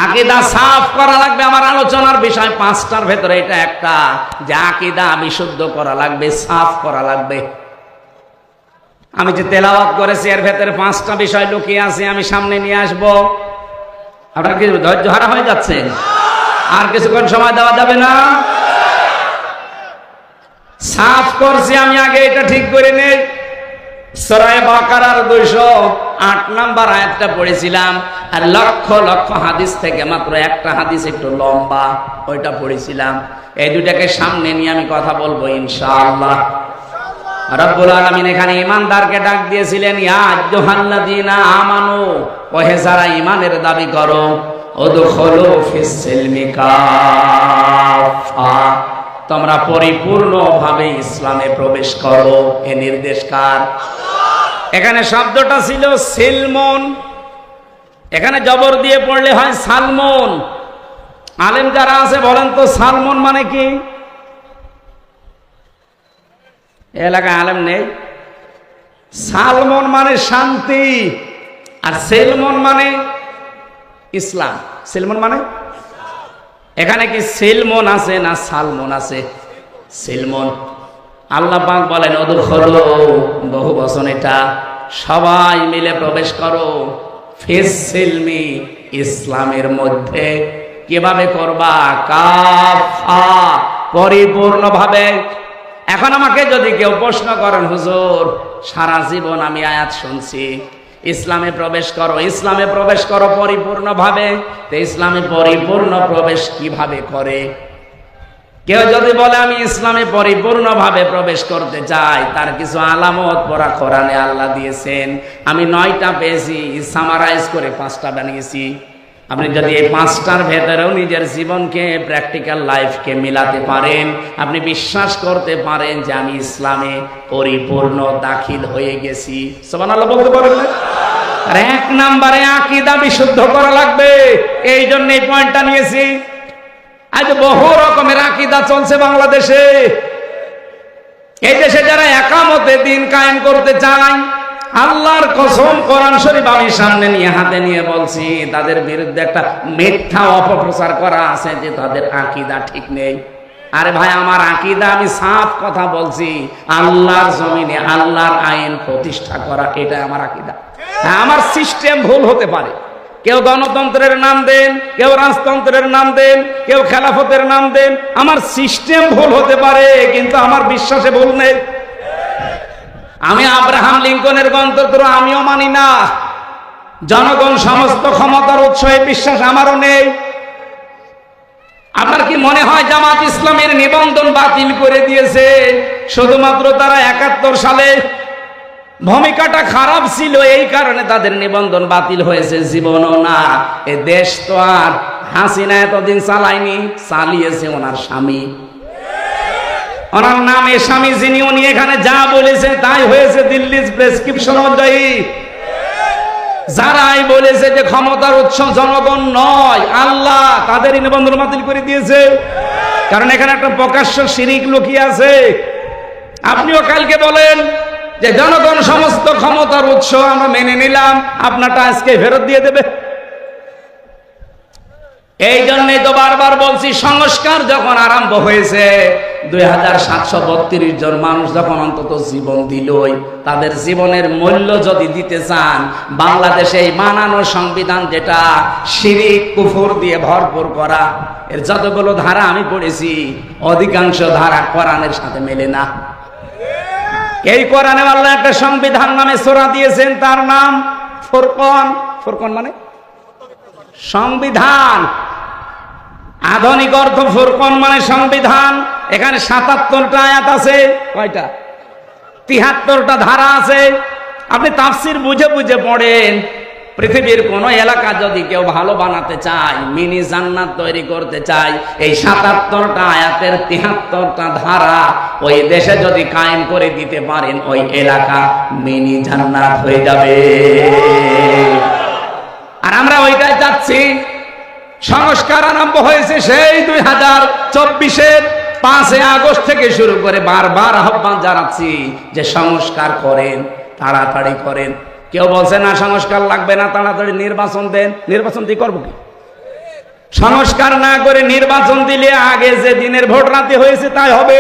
আকীদা সাফ করা লাগবে। আমার আলোচনার বিষয় পাঁচটার ভেতরে এটা একটা, যে আকীদা বিশুদ্ধ করা লাগবে, সাফ করা লাগবে। আমি যে তেলাওয়াত করেছি এর ভেতরে পাঁচটা বিষয় লুকিয়ে আছে, আমি সামনে নিয়ে আসব। আপনার কি ধৈর্য হারা হয়ে যাচ্ছে? আর কিছুক্ষণ সময় দেওয়া যাবে না? সাফ করছি আমি, আগে এটা ঠিক করে নেই। সূরা বাকারার 208 নম্বর আয়াতটা পড়েছিলাম, আর লক্ষ লক্ষ হাদিস থেকে মাত্র একটা হাদিস একটু লম্বা, ওইটা পড়েছিলাম। এই দুটাকে সামনে নিয়ে আমি কথা বলবো ইনশাআল্লাহ। রব্বুল আলামিন এখানে ঈমানদারকে ডাক দিয়েছিলেন, ইয়া আইয়ুহাল্লাযীনা আমানু, ওহে যারা ঈমানের দাবি করো, উদখুলু ফিস সিলমি কাফা, তোমরা পরিপূর্ণভাবে ইসলামে প্রবেশ করো। এ নির্দেশ কার? এখানে শব্দটা ছিল সিলমন, এখানে জবর দিয়ে পড়লে হয় সালমন। আলেম যারা আছে বলেন তো সালমন মানে কি? এলাকায় আলেম নেই। সালমন মানে শান্তি, আর সেলমন মানে ইসলাম। সেলমন মানে, এখানে কি সেলমন আছে না সালমন আছে? সেলমন। আল্লাহ পাক বলেন উদখুলু, বহু বচন এটা, সবাই মিলে প্রবেশ করো, ফিস সিলমি, ইসলামের মধ্যে। কিভাবে করবা? কাফা, পরিপূর্ণভাবে। এখন আমাকে যদি কেউ প্রশ্ন করেন, হুজুর সারা জীবন আমি আয়াত শুনছি ইসলামে প্রবেশ করো, ইসলামে প্রবেশ করো পরিপূর্ণভাবে, তো ইসলামে পরিপূর্ণ প্রবেশ কিভাবে করে? কেউ যদি বলে আমি ইসলামে পরিপূর্ণভাবে প্রবেশ করতে চাই, তার কিছু আলামত পড়া কোরআনে আল্লাহ দিয়েছেন। আমি 9টা পেয়েছি, সামারাইজ করে 5টা বানিয়েছি। আপনি যদি এই 5টার ভেতরেও নিজের জীবনকে, প্র্যাকটিক্যাল লাইফকে মিলাতে পারেন, আপনি বিশ্বাস করতে পারেন যে আমি ইসলামে পরিপূর্ণ দাখিল হয়ে গেছি। সুবহানাল্লাহ বলতে পারেন না? আর 1 নম্বরে আকীদা বিশুদ্ধ করা লাগবে। এই জন্য এই পয়েন্টটা নিয়েছি। আজ বহু রকমের আকীদা চলছে বাংলাদেশে। এই দেশে যারা একামতে দিন কায়েম করতে চায়, আল্লাহর কসম কোরআন শরীফ আমি সামনে নিয়ে হাতে নিয়ে বলছি, তাদের বিরুদ্ধে একটা মিথ্যা অপপ্রচার করা আছে যে তাদের আকীদা ঠিক নেই। আরে ভাই, আমার আকীদা, আমি সাফ কথা বলছি, আল্লাহর জমিনে আল্লাহর আইন প্রতিষ্ঠা করা, এটা আমার আকীদা। আমার সিস্টেম ভুল হতে পারে, কেউ গণতন্ত্রের নাম দেন, কেউ রাজতন্ত্রের নাম দেন, কেউ খেলাফতের নাম দেন, আমার সিস্টেম ভুল হতে পারে, কিন্তু আমার বিশ্বাসে ভুল নেই। আমি আব্রাহাম লিঙ্কনের গণতন্ত্র আমিও মানি না, জনগণ সমস্ত ক্ষমতার উৎস, এই বিশ্বাস আমারও নেই। আপনার কি মনে হয় জামাত ইসলামের নিবন্ধন বাতিল করে দিয়েছে শুধুমাত্র তারা 71 সালে ভূমিকাটা খারাপ ছিল এই কারণে তাদের নিবন্ধন বাতিল হয়েছে? জীবনও না। এ দেশ তো আর হাসিনা এতদিন চালায়নি, চালিয়েছে ওনার স্বামী, ওনার নামে স্বামী, যিনি উনি এখানে যা বলেছে তাই হয়েছে দিল্লির প্রেসক্রিপশন অনুযায়ী। যারাই বলেছে যে ক্ষমতার উৎস জনগণ নয় আল্লাহ, তাদেরই নিবন্ধন বাতিল করে দিয়েছে। কারণ এখানে একটা প্রকাশ্য শিরিক লুকিয়ে আছে। আপনিও কালকে বলেন যে জনগণ সমস্ত ক্ষমতার উৎস, আমরা মেনে নিলাম, আপনারটা আজকে ফেরত দিয়ে দেবে। এই জন্যই তো বারবার বলছি, সংস্কার যখন আরম্ভ হয়েছে 2732 জন মানুষ যখন অন্তত জীবন দিলই, তাদের জীবনের মূল্য যদি দিতে চান, বাংলাদেশে এই বানানো সংবিধান যেটা শিরিক কুফর দিয়ে ভরপুর করা, এর যতগুলো ধারা আমি পড়েছি অধিকাংশ ধারা কোরআনের সাথে মেলে না। এই কোরআনে আল্লাহ একটা সংবিধান নামে সূরা দিয়েছেন, তার নাম ফুরকান। ফুরকান মানে সংবিধান, আধুনিক অর্থ ফুরকান মানে সংবিধান। এখানে 77টা আয়াত আছে, কয়টা? 73টা ধারা আছে। আপনি তাফসীর বুঝে বুঝে পড়েন। পৃথিবীর কোন এলাকা যদি কেউ ভালো বানাতে চায়, মিনি জান্নাত তৈরি করতে চায়, এই 77টা আয়াতের 73টা ধারা ওই দেশে যদি কায়েম করে দিতে পারেন, ওই এলাকা মিনি জান্নাত হয়ে যাবে। আর আমরা ওইটাই চাচ্ছি। সংস্কার আরম্ভ হয়েছে সেই 2024-এর 5 আগস্ট থেকে শুরু করে বারবার আহ্বান জানাচ্ছি যে সংস্কার করেন, তাড়াতাড়ি করেন। কেউ বলছে না সংস্কার লাগবে না, তাড়াতাড়ি নির্বাচন দেন। নির্বাচন দিয়ে করবো কি? সংস্কার না করে নির্বাচন দিলে আগে যে দিনের ভোট রাতে হয়েছে তাই হবে।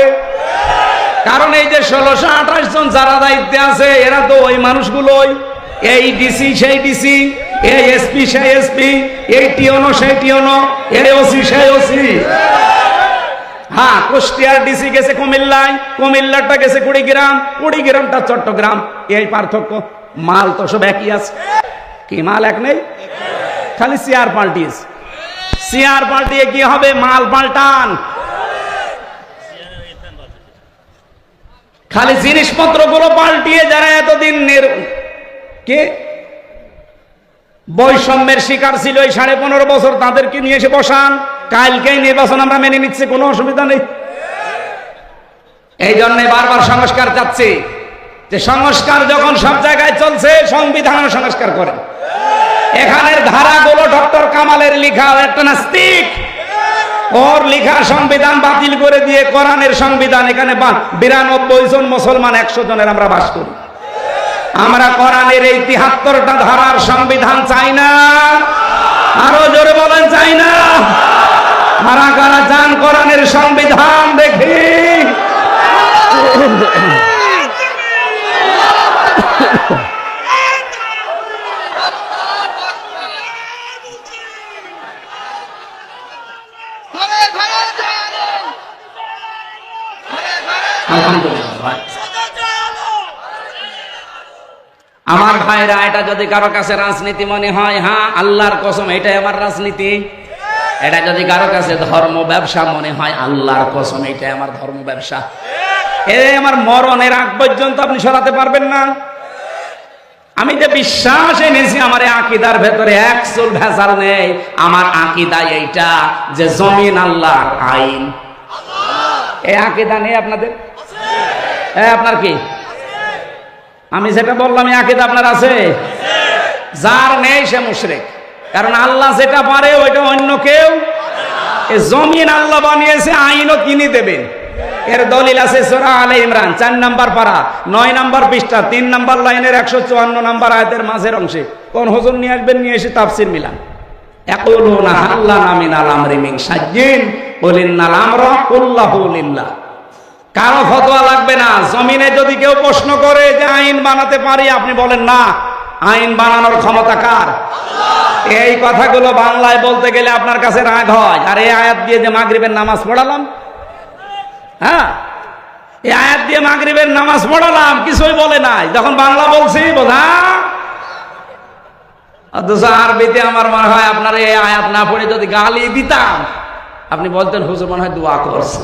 কারণ এই যে 1628 জন যারা দায়িত্বে আছে, এরা তো ওই মানুষগুলোই, এই ডিসি সেই ডিসি, এই এসপি সেই এসপি, এই টিওনো সেই টিওনো, এই ওসি সেই ওসি। হ্যাঁ, কুষ্টিয়ার ডিসি গেছে কুমিল্লায়, কুমিল্লাটা গেছে কুড়িগ্রাম, কুড়িগ্রামটা চট্টগ্রাম। এই পার্থক্য, মাল তো সব একই আছে। কি মাল এক নেই? খালি চেয়ার পাল্টিয়েছে। চেয়ার পাল্টিয়ে কি হবে? মাল পাল্টান। খালি জিনিসপত্র গুলো পাল্টিয়ে যারা এতদিন কে বৈষম্যের শিকার ছিল এই 15.5 বছর, তাদেরকে নিয়ে এসে বসান। কালকেই নির্বাচন আমরা মেনে নিচ্ছি, কোনো অসুবিধা নেই। এই জন্য বারবার সংস্কার চাচ্ছি যে সংস্কার যখন সব জায়গায় চলছে, সংবিধান সংস্কার করে। এখানের ধারাগুলো ডক্টর কামালের লেখা, একটা নাস্তিক, ওর লেখা সংবিধান বাতিল করে দিয়ে কোরআনের সংবিধান, এখানে 92 জন মুসলমান 100 জনের আমরা বাস করি। আমরা কোরআনের এই 73টা ধারার সংবিধান চাই না। আরো জোরে বলেন চাই না। কারা কারা চান কোরআনের সংবিধান দেখি? আমার ভাইরা, এটা যদি কারো কাছে রাজনীতি মনে হয়, হ্যাঁ আল্লাহর কসম এটাই আমার রাজনীতি। এটা যদি কারো কাছে ধর্ম ব্যবসা মনে হয়, আল্লাহর কসম এটাই আমার ধর্ম ব্যবসা। এই আমার মরণের আগ পর্যন্ত আপনি সরাতে পারবেন না। আমি যে বিশ্বাস এনেছি, আমার আকীদার ভেতরে এক চুল ভেজাল নেই। আমার আকীদা এইটা যে জমিন আল্লাহর, আইন। এই আকীদা নেই আপনাদের? আপনার কি? আমি যেটা বললাম এই আকীদা আপনার আছে? যার নেই সে মুশরিক। কারণ আল্লাহ যেটা পারে ওইটা অন্য কেউ। এই জমিন আল্লাহ বানিয়েছে, আইনও তিনি দেবেন। এর দলিল আছে সূরা আলে ইমরান 4 নম্বর পারা 9 নম্বর পৃষ্ঠা 3 নম্বর লাইনের 154 নম্বর আয়াতের মাঝের অংশে। কোন হুজুর নিয়ে আসবেন, নিয়ে এসে তাফসীর মিলান। ইয়াকুলুনা হাল্লানা মিনাল আমরি মিন শাইইন কুল ইন্নাল আমরা কুল্লাহু লিল্লাহ। কারো ফতোয়া লাগবে না। জমিনে যদি কেউ প্রশ্ন করে যে আইন বানাতে পারি, আপনি বলেন না, আইন বানানোর ক্ষমতা কার? এই কথাগুলো বাংলায় বলতে গেলে আপনার কাছে রাগ হয়। আর এই আয়াত দিয়ে যে মাগরিবের নামাজ পড়ালাম, হ্যাঁ এই আয়াত দিয়ে মাগরিবের নামাজ পড়ালাম, কিছুই বলে নাই। যখন বাংলা বলছি বোঝা, অথচ আরবিতে আমার মনে হয় আপনার এই আয়াত না পড়ে যদি গালি দিতাম, আপনি বলতেন হুজুর মনে হয় দোয়া করছে।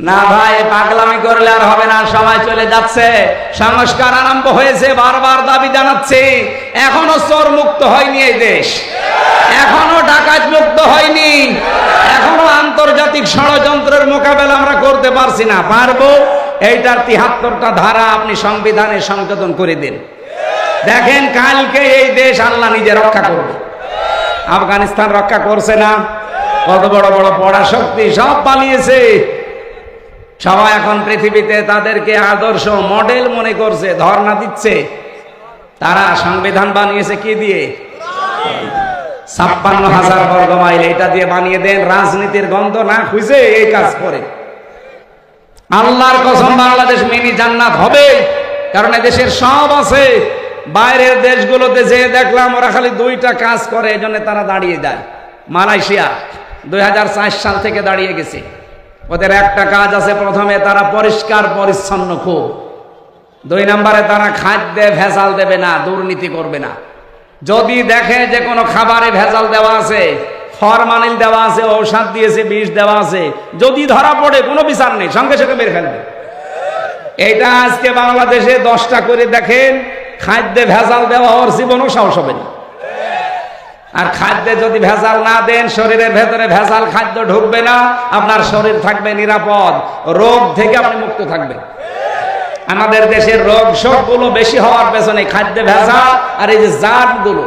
না ভাই, পাগলামি করলে আর হবে না, সময় চলে যাচ্ছে, সংস্কার আরম্ভ হয়েছে, বারবার দাবি জানাচ্ছি। এখনো চোর মুক্ত হয়নি এই দেশ, এখনো ডাকাত মুক্ত হয়নি, এখনো আন্তর্জাতিক ষড়যন্ত্রের মোকাবেলা আমরা করতে পারছি না। পারবো, এইটার ৭৩টা ধারা আপনি সংবিধানে সংশোধন করে দিন, দেখেন কালকে এই দেশ আল্লাহ নিজে রক্ষা করবে। আফগানিস্তান রক্ষা করছে না? কত বড় বড় পরাশক্তি সব পালিয়েছে। সবাই এখন পৃথিবীতে তাদেরকে আদর্শ মডেল মনে করছে, ধর্ণা দিচ্ছে। তারা সংবিধান বানিয়েছে কি দিয়ে? ৫৬,০০০ বর্গ মাইল, এটা দিয়ে বানিয়ে দেন। রাজনীতির গন্ধ না খুঁজে এই কাজ করে। আল্লাহর কসম, বাংলাদেশ মিনি জান্নাত হবে, কারণ এদেশের সব আছে। বাইরের দেশগুলোতে যে দেখলাম ওরা খালি দুইটা কাজ করে, এজন্য তারা দাঁড়িয়ে যায়। মালয়েশিয়া ২০০৪ সাল থেকে দাঁড়িয়ে গেছে। ওদের একটা কাজ আছে, প্রথমে তারা পরিষ্কার পরিচ্ছন্ন খুব, ২ নম্বরে তারা খাদ্যে ভেজাল দেবে না, দুর্নীতি করবে না। যদি দেখে যে কোনো খাবারে ভেজাল দেওয়া আছে, ফরমালিন দেওয়া আছে, ঔষধ দিয়েছে, বিষ দেওয়া আছে, যদি ধরা পড়ে কোনো বিচার নেই, সঙ্গে সঙ্গে মেরে ফেলবে। এটা আজকে বাংলাদেশে 10টা করে দেখেন, খাদ্যে ভেজাল দেওয়া ওর জীবনও সাহস হবে না। আর খাদ্যে যদি ভেজাল না দেন, শরীরের ভেতরে ভেজাল খাদ্য ঢুকবে না, আপনার শরীর থাকবে নিরাপদ, রোগ থেকে আপনি মুক্ত থাকবেন। আমাদের দেশের রোগ সবগুলো বেশি হওয়ার পেছনে খাদ্যে ভেজাল আর এই যে জাতগুলো,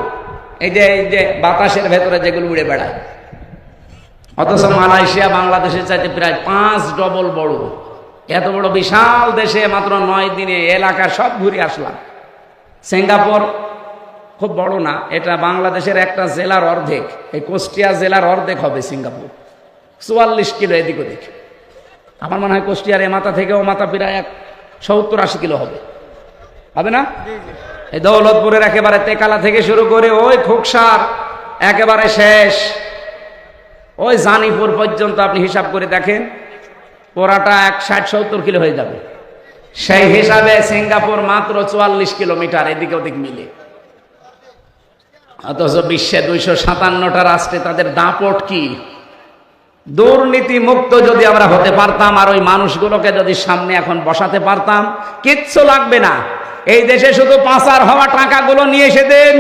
এই যে বাতাসের ভেতরে যেগুলো উড়ে বেড়ায়। অথচ মালয়েশিয়া বাংলাদেশের চাইতে প্রায় 5 ডবল বড়। এত বড় বিশাল দেশে মাত্র 9 দিনে এলাকা সব ঘুরে আসলাম। সিঙ্গাপুর খুব বড় না, এটা বাংলাদেশের একটা জেলার অর্ধেক, এই কুষ্টিয়া জেলার অর্ধেক হবে সিঙ্গাপুর। 44 কিলো এদিক ওদিক। আমার মনে হয় কুষ্টিয়ার এ মাথা থেকে ও মাথা প্রায় 70-80 কিলো হবে না? এই দৌলতপুরের একেবারে তেকালা থেকে শুরু করে ওই খোকসার একেবারে শেষ ওই জানিপুর পর্যন্ত আপনি হিসাব করে দেখেন, পুরাটা 60-70 কিলো হয়ে যাবে। সেই হিসাবে সিঙ্গাপুর মাত্র 44 কিলোমিটার এদিকে ওদিক মিলে। অথচ বিশ্বে 257টা রাষ্ট্রে তাদের দাপট কি! দুর্নীতি মুক্ত যদি আমরা হতে পারতাম, আর ওই মানুষগুলোকে যদি সামনে এখন বসাতে পারতাম, কিচ্ছু লাগবে না। এই দেশে শুধু পাচার হওয়া টাকাগুলো নিয়ে এসে দেন,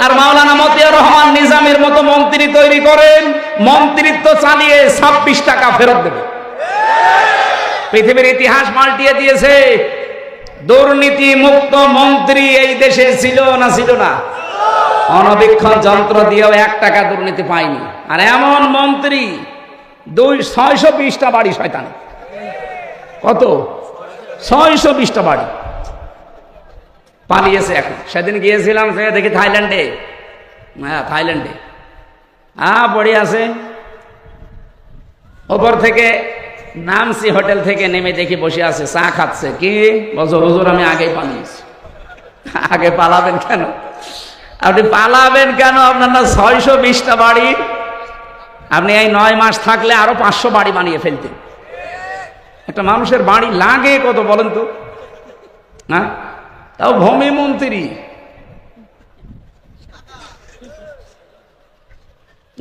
আর মাওলানা মতিয়ার রহমান নিজামীর মতো মন্ত্রী তৈরি করেন, মন্ত্রিত্ব চালিয়ে 26 টাকা ফেরত দেবে। পৃথিবীর ইতিহাস পাল্টিয়ে দিয়েছে। দুর্নীতি মুক্ত মন্ত্রী এই দেশে ছিল না? ছিল না? অনবীক্ষণ যন্ত্র দিয়েও 1 টাকা দুর্নীতি পায়নি। আর এমন মন্ত্রী 620টা বাড়ি শয়তান। কত? 620টা বাড়ি পালিয়েছে এখন। সেদিন গিয়েছিলাম, দেখি থাইল্যান্ডে। হ্যাঁ, থাইল্যান্ডে পড়ে আছে। ওপর থেকে নামছি, হোটেল থেকে নেমে দেখি বসে আছে, চা খাচ্ছে। কি বলছো? হুজুর আমি আগেই পালিয়েছি। আগে পালাবেন কেন? আপনি পালাবেন কেন? আপনার না 620টা বাড়ি। আপনি এই 9 মাস থাকলে আরো 500 বাড়ি বানিয়ে ফেলতেন। একটা মানুষের বাড়ি লাগে কত বলেন তো? না, তাও ভূমি মন্ত্রী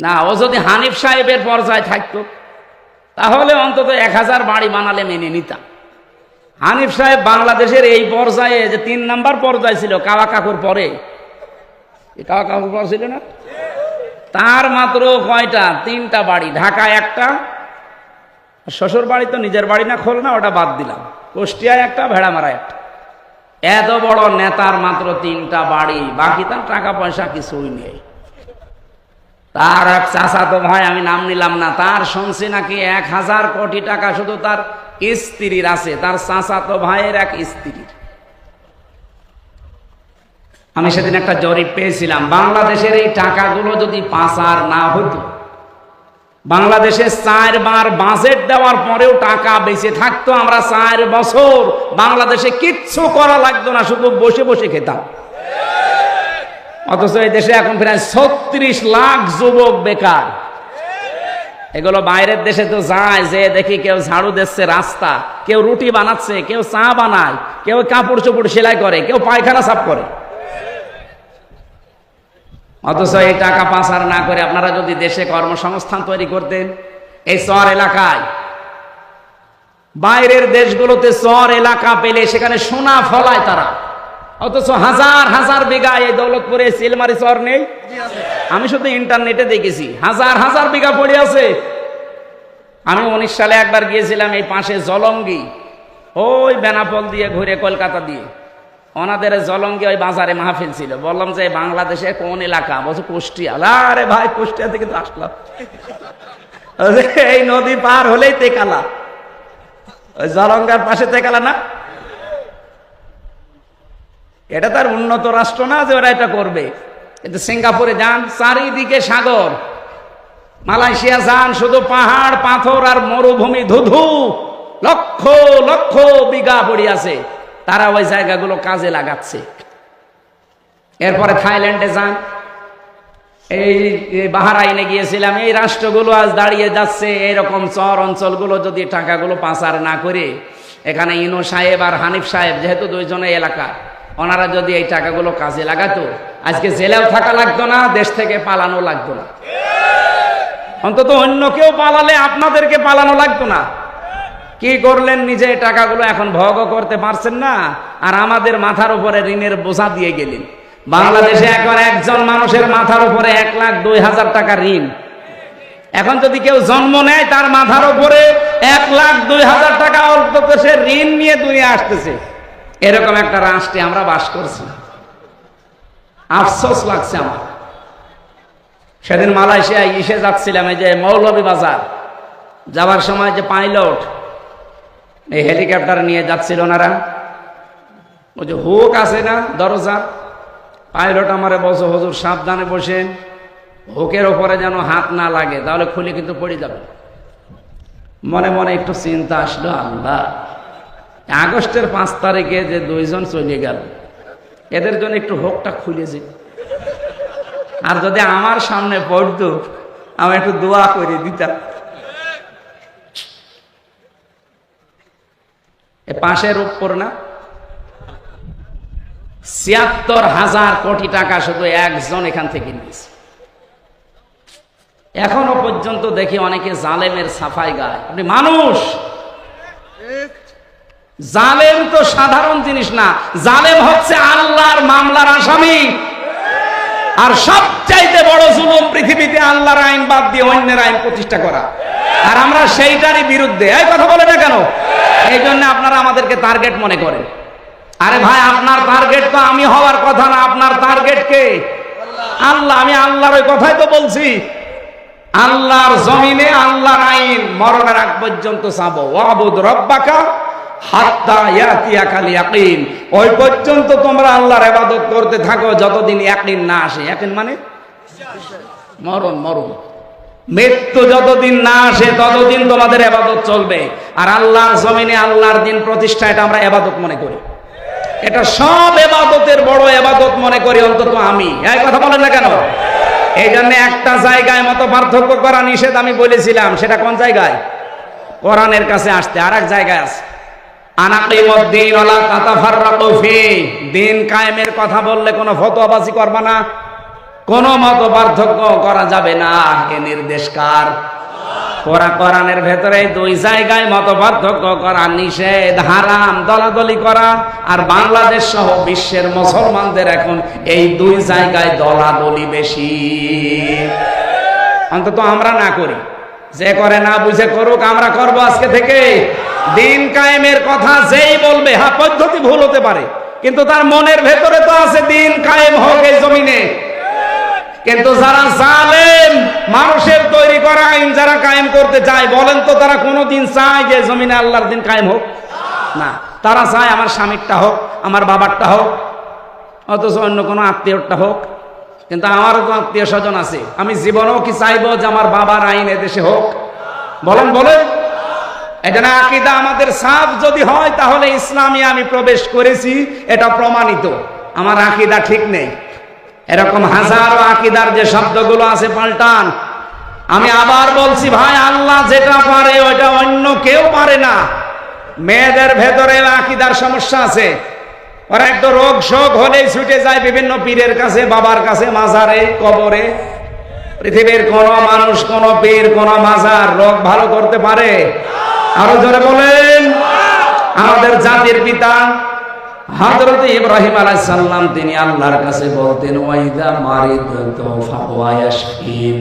না। ও যদি হানিফ সাহেবের পর্যায়ে থাকতো তাহলে অন্তত 1000 বাড়ি বানালে মেনে নিতাম। হানিফ সাহেব বাংলাদেশের এই পর্যায়ে, যে 3 নাম্বার পর্যায়ে ছিল কাওয়া কাকুর পরে, কাওয়া কাকুর পর ছিল না, তার মাত্র কয়টা? 3টা বাড়ি। ঢাকা 1টা, শ্বশুর বাড়ি তো নিজের বাড়ি না, খোল না, ওটা বাদ দিলাম। কুষ্টিয়ায় 1টা, ভেড়ামারা 1টা। এত বড় নেতার মাত্র 3টা বাড়ি, বাকি তার টাকা পয়সা কিছুই নেই। তার এক চাচাতো ভাই, আমি নাম নিলাম না, তার শুনছি নাকি 1000 কোটি টাকা শুধু তার স্ত্রীর আছে, তার চাচাতো ভাইয়ের এক স্ত্রীর। আমি সেদিন একটা জরিপ পেয়েছিলাম, বাংলাদেশের এই টাকাগুলো যদি পাচার না হতো, বাংলাদেশে 4 বার বাজেট দেওয়ার পরেও টাকা বেঁচে থাকতো, আমরা 4 বছর বাংলাদেশে কিচ্ছু করা লাগতো না, শুধু বসে বসে খেতাম। অথচ এই দেশে এখন প্রায় 36 লাখ যুবক বেকার। এগুলো বাইরের দেশে তো যায়, যে দেখি কেউ ঝাড়ু দিচ্ছে রাস্তা, কেউ রুটি বানাচ্ছে, কেউ চা বানায়, কেউ কাপড় চোপড় সেলাই করে, কেউ পায়খানা সাফ করে। অথচ এই টাকা পাচার না করে আপনারা যদি দেশে কর্মসংস্থান তৈরি করতেন, এই শহর এলাকায়, বাইরের দেশগুলোতে শহর এলাকা পেলে সেখানে সোনা ফলায় তারা, অথচ হাজার হাজার বিঘা এই দৌলতপুরে সিলমারি শহর নেই। আমি শুধু ইন্টারনেটে দেখেছি হাজার হাজার বিঘা পড়ে আছে। আমি 19 সালে একবার গিয়েছিলাম এই পাশে জলঙ্গি, ওই বেনাপোল দিয়ে ঘুরে কলকাতা দিয়ে, ওনাদের জলঙ্গি ওই বাজারে মাহফিল ছিল। বললাম যে বাংলাদেশে কোন এলাকা? বলছে কুষ্টিয়া। আরে ভাই, কুষ্টিয়া থেকে তো আসলাম, এই নদী পার হলেই তেকালা, ওই জলঙ্গার পাশে তেকালা না। এটা তার উন্নত রাষ্ট্র না যে ওরা এটা করবে। কিন্তু সিঙ্গাপুরে যান, চারিদিকে সাগর। মালয়েশিয়া যান, শুধু পাহাড় পাথর আর মরুভূমি, ধুধু, লক্ষ লক্ষ বিঘা পড়ে আছে। তারা ওই জায়গাগুলো কাজে লাগাচ্ছে। এরপরে থাইল্যান্ডে যান, এই বাহরাইনে গিয়েছিলাম। এই রাষ্ট্রগুলো আজ দাঁড়িয়ে যাচ্ছে। এইরকম চর অঞ্চলগুলো যদি টাকাগুলো পাচার না করে, এখানে ইনো সাহেব আর হানিফ সাহেব যেহেতু দুইজনে এলাকা, ওনারা যদি এই টাকাগুলো কাজে লাগাতো, আজকে জেলেও থাকা লাগতো না, দেশ থেকে পালানো লাগতো না। অন্তত অন্য কেউ পালালে আপনাদেরকে পালানো লাগতো না। কি করলেন? নিজে টাকাগুলো এখন ভোগ করতে পারছেন না, আর আমাদের মাথার উপরে ঋণের বোঝা দিয়ে গেলেন। বাংলাদেশে এখন একজন মানুষের মাথার উপরে 1,02,000 টাকা ঋণ। এখন যদি কেউ জন্ম নেয়, তার মাথার উপরে 1,02,000 টাকা অন্তত সে ঋণ নিয়ে দুনিয়া আসতেছে। এরকম একটা রাষ্ট্রে আমরা বাস করছি। আফসোস লাগছে আমার। সেদিন মালয়েশিয়ায় এসে যাচ্ছিলাম, এই যে মৌলভীবাজার যাওয়ার সময় যে পাইলট এই হেলিকপ্টার নিয়ে যাচ্ছিল ওনারা, ওই যে হুক আছে না দরজা, পাইলট আমারে বলছে, হুজুর সাবধানে বসেন, হুকের ওপরে যেন হাত না লাগে, তাহলে খুলে কিন্তু পড়ে যাবে। মনে মনে একটু চিন্তা আসলো, আল্লাহ, আগস্টের 5 তারিখে যে 2 জন চলে গেল, এদের জন্য একটু হুকটা খুলেছে। আর যদি আমার সামনে পড়তো, আমি একটু দোয়া করে দিতাম। পাশের উপর না ৭৬,০০০ কোটি টাকা শুধু একজন এখান থেকে নিয়েছে। এখনো পর্যন্ত দেখি অনেকে জালেমের সাফাই গায়। আপনি মানুষ, জালেম তো সাধারণ জিনিস না, জালেম হচ্ছে আল্লাহর মামলার আসামি। আর সবচাইতে বড় জুলুম পৃথিবীতে আল্লাহর আইন বাদ দিয়ে অন্যের আইন প্রতিষ্ঠা করা। আর আমরা সেইটারই বিরুদ্ধে। এই কথা বলে না কেন? এই জন্য আপনারা আমাদেরকে টার্গেট মনে করেন। আরে ভাই, আপনার টার্গেট তো আমি হওয়ার কথা না, আপনার টার্গেট কে? আল্লাহ। আমি আল্লাহর ওই কথাই তো বলছি, আল্লাহর জমিনে আল্লাহর আইন মরণের আগ পর্যন্ত চাবো। ওয়াবুদ রব্বাকা হাত্তা ইয়াতিয়াকাল ইয়াকিন। ওই পর্যন্ত তোমরা আল্লাহর ইবাদত করতে থাকো যতদিন ইয়াকিন না আসে। ইয়াকিন মানে মরণ, মরণ, মৃত্যু যতদিন না আসে ততদিন তোমাদের ইবাদত চলবে। আর আল্লাহর জমিনে আল্লাহর দিন প্রতিষ্ঠা, এটা আমরা ইবাদত মনে করি। এটা সব ইবাদতের বড় ইবাদত মনে করি, অন্তত আমি। এই কথা বলেন না কেন? এই জন্য একটা জায়গায় মত পার্থক্য করা নিষেধ আমি বলেছিলাম। সেটা কোন জায়গায়? কোরআনের কাছে আসতে। আর এক জায়গায় আছে আনাকিমুদ্দিন ওয়ালা তাতাফাররাকু ফি। দিন কায়েমের কথা বললে কোনো ফতোয়াবাজি করবা না, কোনো মত পার্থক্য করা যাবে না। এ নির্দেশ কার? কোরআনের ভেতরে 2 জায়গায় মত পার্থক্য করা নিষেধ, হারাম, দলাদলি করা। আর বাংলাদেশ সহ বিশ্বের মুসলমানদের এখন এই 2 জায়গায় দলাদলি বেশি। অন্তত আমরা না করি, যে করে না বুঝে করুক, আমরা করব আজকে থেকে। দিন কায়েমের কথা যেই বলবে, হ্যাঁ পদ্ধতি ভুল হতে পারে, কিন্তু তার মনের ভেতরে তো আছে দিন কায়েম হোক এই জমিনে। কিন্তু যারা জালেম, মানুষের তৈরি করা আইন যারা কায়েম করতে চায়, বলেন তো তারা কোনোদিন চায় যে জমিনে আল্লাহর দিন কায়েম হোক? না, তারা চায় আমার স্বামীরটা হোক, আমার বাবারটা হোক, অথচ অন্য কোনো আত্মীয়টা হোক। কিন্তু আমারও তো আত্মীয় স্বজন আছে, আমি জীবনেও কি চাইবো যে আমার বাবার আইন এদেশে হোক? বলেন বলেন। এটা না আকীদা আমাদের সাফ যদি হয়, তাহলে ইসলামে আমি প্রবেশ করেছি, এটা প্রমাণিত। আমার আকীদা ঠিক নেই, এরকম হাজারো আকীদার যে শব্দগুলো আছে পাল্টান। আমি আবার বলছি ভাই, আল্লাহ যেটা পারে ওইটা অন্য কেউ পারে না। মেয়েদের ভেতরে আকীদার সমস্যা আছে, ওরা একটু রোগ শোক হলেই ছুটে যায় বিভিন্ন পীরের কাছে, বাবার কাছে, মাজারে, কবরে। পৃথিবীর কোন মানুষ, কোন পীর, কোন মাজার রোগ ভালো করতে পারে? আরো জোরে বলেন। আমাদের জাতির পিতা হযরত ইব্রাহিম আলাইহিস সালাম, তিনি আল্লাহর কাছে বলতেন, ওয়াইদা মারিদতু ফাহুয়া ইয়াশফিন,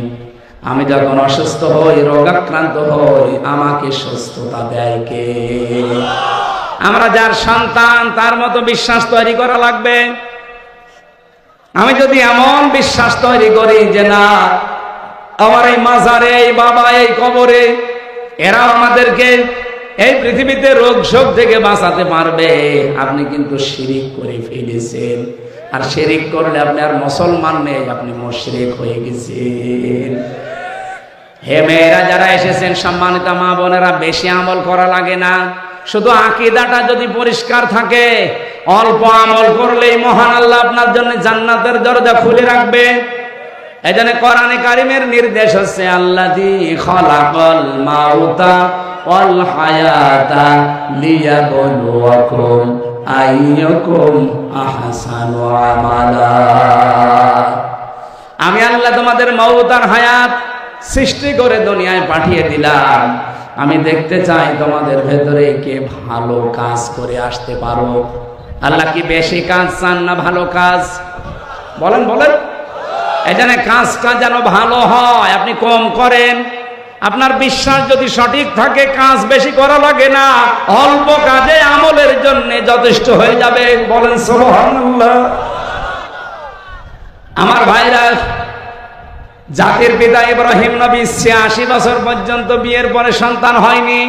আমি যখন অসুস্থ হই, রোগাক্রান্ত হই, আমাকে সুস্থতা দেয় কে? আমরা যার সন্তান, তার মতো বিশ্বাস তৈরি করা লাগবে। আমি যদি এমন বিশ্বাস তৈরি করি যে না, আমার এই মাজারে, এই বাবা, এই কবরে, এরা আমাদেরকে এই পৃথিবীতে রোগ শোক থেকে বাঁচাতে পারবে, আপনি কিন্তু শিরিক করে ফেলেছেন। আর শিরিক করলে আপনি আর মুসলমান নেই, আপনি মুশরিক হয়ে গেছেন। হে মেয়েরা যারা এসেছেন, সম্মানিত মা বোনেরা, বেশি আমল করা লাগে না। শুধু আকীদাটা যদি পরিষ্কার থাকে, অল্প আমল করলেই মহান আল্লাহ আপনার জন্য জান্নাতের দরজা খুলে রাখবে। এজন্য কোরআনে কারীমের নির্দেশ হচ্ছে, আল্লাযী খালাকাল মাউতা ওয়াল হায়াতা লিয়াবলুয়াকুম আইয়ুকুম আহসানু আমালা। আমি আল্লাহ তোমাদের মওত আর হায়াত সৃষ্টি করে দুনিয়ায় পাঠিয়ে দিলাম, আমি দেখতে চাই তোমাদের ভেতরে কে ভালো কাজ করে আসতে পারো। আল্লাহ কি বেশি কাজ চান না ভালো কাজ? বলেন বলেন। এই জন্য কাজটা যেন ভালো হয়, আপনি কম করেন। আপনার বিশ্বাস যদি সঠিক থাকে, কাজ বেশি করা লাগে না, অল্প কাজে আমলের জন্য যথেষ্ট হয়ে যাবে। বলেন সুবহানাল্লাহ। আমার ভাইরা, জাতির পিতা ইব্রাহিম নবী ৮৬ বছর পর্যন্ত বিয়ের পরে সন্তান হয়নি।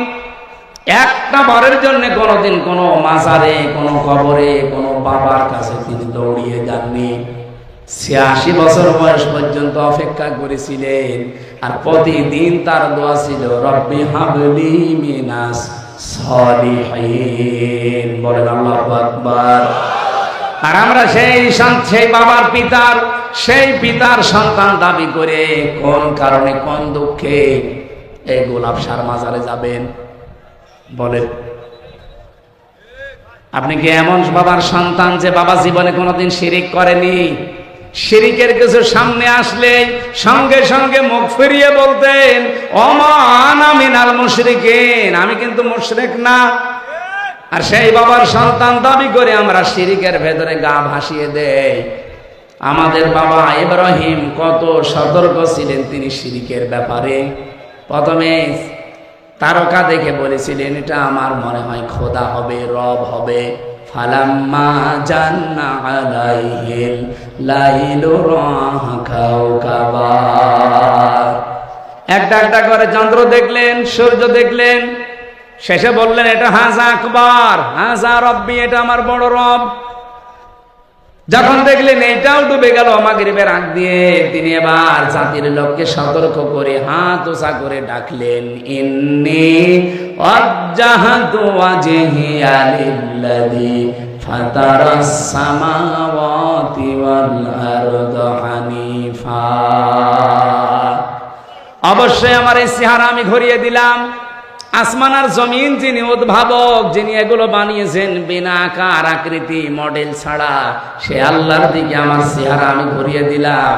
একটা বারের জন্য কোনোদিন কোনো মাজারে, কোনো কবরে, কোনো বাবার কাছে তিনি দৌড়িয়ে যাননি। ৮৬ বছর বয়স পর্যন্ত অপেক্ষা করেছিলেন। আর প্রতিদিন তার দোয়া ছিল, রব্বি হাবলি মিনাস সলিহিন। বলেন আল্লাহু আকবার। আর আমরা সেই বাবার পিতার, সেই পিতার সন্তান দাবি করে কোন কারণে, কোন দুঃখে এই গোলাপ সার মাজারে যাবেন? বলেন। আপনি কি এমন বাবার সন্তান যে বাবা জীবনে কোনোদিন শিরিক করেনি? শিরিকের কিছু সামনে আসলে সঙ্গে সঙ্গে মুখ ফিরিয়ে বলতেন, ওমা আনা মিনাল মুশরিকিন, আমি কিন্তু মুশরিক না। আর সেই বাবার সন্তান দাবি করে আমরা শিরিকের ভেতরে গা ভাসিয়ে দেই। আমাদের বাবা ইব্রাহিম কত সতর্ক ছিলেন তিনি শিরিকের ব্যাপারে। প্রথমে তারকা দেখে বলেছিলেন, এটা আমার মনে হয় খোদা হবে, রব হবে। ফালাম্মা জান্না আলাইহিল লাইলু রাহা কাওকাবা, একটা একটা করে চন্দ্র দেখলেন, সূর্য দেখলেন, শেষে বললেন, এটা হাজা আকবার, হাজা রব্বি, এটা আমার বড় রব। যখন দেখলেন এটাও ডুবে গেল মাগরিবের আগ দিয়ে, তিনি এবার জাতির লোককে সতর্ক করে হাত উঁচা করে ডাকলেন, ইন্নী ওয়াজ্জাহাতু ওয়াজহিয়া লিল্লাযী ফাতারাস সামাওয়াতি ওয়াল আরদা হানিফা। অবশ্যই আমার এই চেহারা আমি ঘুরিয়ে দিলাম। আসমান আর জমিন যিনি উদ্ভাবক, যিনি এগুলো বানিয়েছেন বিনা আকার আকৃতি মডেল ছাড়া, সে আল্লাহর দিকে আমার চেহারা আমি ঘুরিয়ে দিলাম,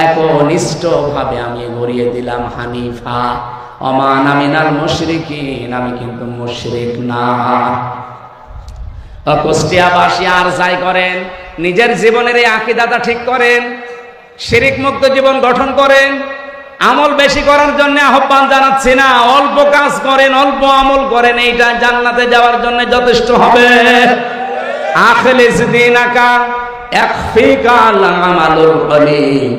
একনিষ্ঠ ভাবে আমি ঘুরিয়ে দিলাম। হানিফা, ওমা আনা মিনাল মুশরিকিন, আমি কিন্তু মুশরিক না। কুষ্টিয়াবাসী আর যাই করেন, নিজের জীবনের এই আকীদাটা ঠিক করেন, শিরিক মুক্ত জীবন গঠন করেন। আমল বেশি করার জন্য আহ্বান জানাচ্ছি না, অল্প কাজ করেন, অল্প আমল করেন, এইটা জান্নাতে যাওয়ার জন্য যথেষ্ট হবে। আখলিস দীনাকা ইয়াকফিকাল আমালুল কলিল,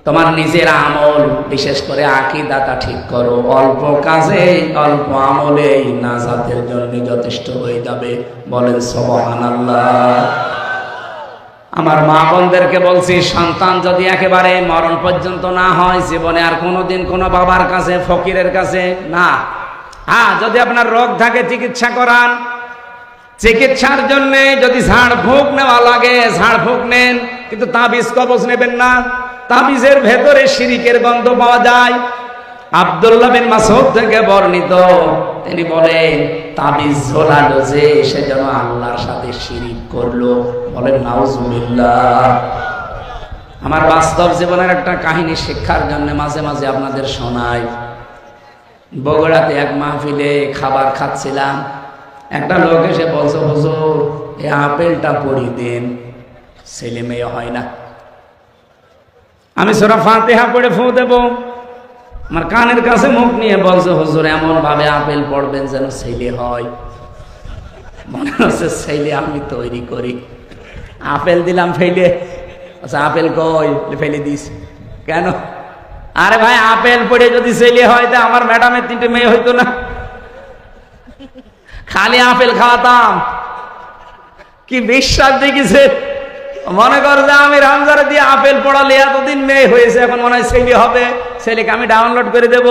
তোমার নিজের আমল, বিশেষ করে আকীদাটা ঠিক করো, অল্প কাজে, অল্প আমলে নাজাতের জন্য যথেষ্ট হয়ে যাবে। বলেন সুবহানাল্লাহ। আমার মা বোনদেরকে বলছি, সন্তান যদি একেবারে মরণ পর্যন্ত না হয়, জীবনে আর কোনোদিন কোনো বাবার কাছে, ফকিরের কাছে না। হ্যাঁ, যদি আপনার রোগ থাকে চিকিৎসা করান, চিকিৎসার জন্য যদি ঝাড়ফুঁক নেওয়া লাগে ঝাড়ফুঁক নেন, কিন্তু তাবিজ কবজ নেবেন না। তাবিজের ভেতরে শিরিকের গন্ধ পাওয়া যায়। আব্দুল্লাহ বিন মাসউদ থেকে বর্ণিত, তিনি বলেন তাবিজ ঝোলালো যে সে যেন আল্লাহর সাথে শিরিক করলো। বলেন নাউজুবিল্লাহ। আমার বাস্তব জীবনের একটা কাহিনী শিক্ষার জন্য মাঝে মাঝে আপনাদের শোনাই। বগুড়াতে এক মাহফিলে খাবার খাচ্ছিলাম, একটা লোক এসে বলছে, হুজুর এই আপেলটা পড়ি দেন, ছেলে মেয়ে হয় না। আমি সূরা ফাতিহা পড়ে ফু দেব, আমার কানের কাছে মুখ নিয়ে বলছে, হুজুর এমন ভাবে আপেল পড়বেন যেন ছেলে হয়। মনে হচ্ছে ছেলে আমি তৈরি করি। আপেল দিলাম ফেলে, আচ্ছা আপেল কই, ফেলে দিস কেন? আরে ভাই আপেল পড়ে যদি ছেলে হয় তা আমার ম্যাডামের 3টে মেয়ে হইতো না? খালি আপেল খাওয়াতাম। কি বিশ্বাস দেখিছে, মনে কর যে আমি রামজারে দিয়ে আপেল পড়ালে এতদিন মেয়ে হয়েছে, এখন মনে হয় ছেলে হবে, ছেলেকে আমি ডাউনলোড করে দেব।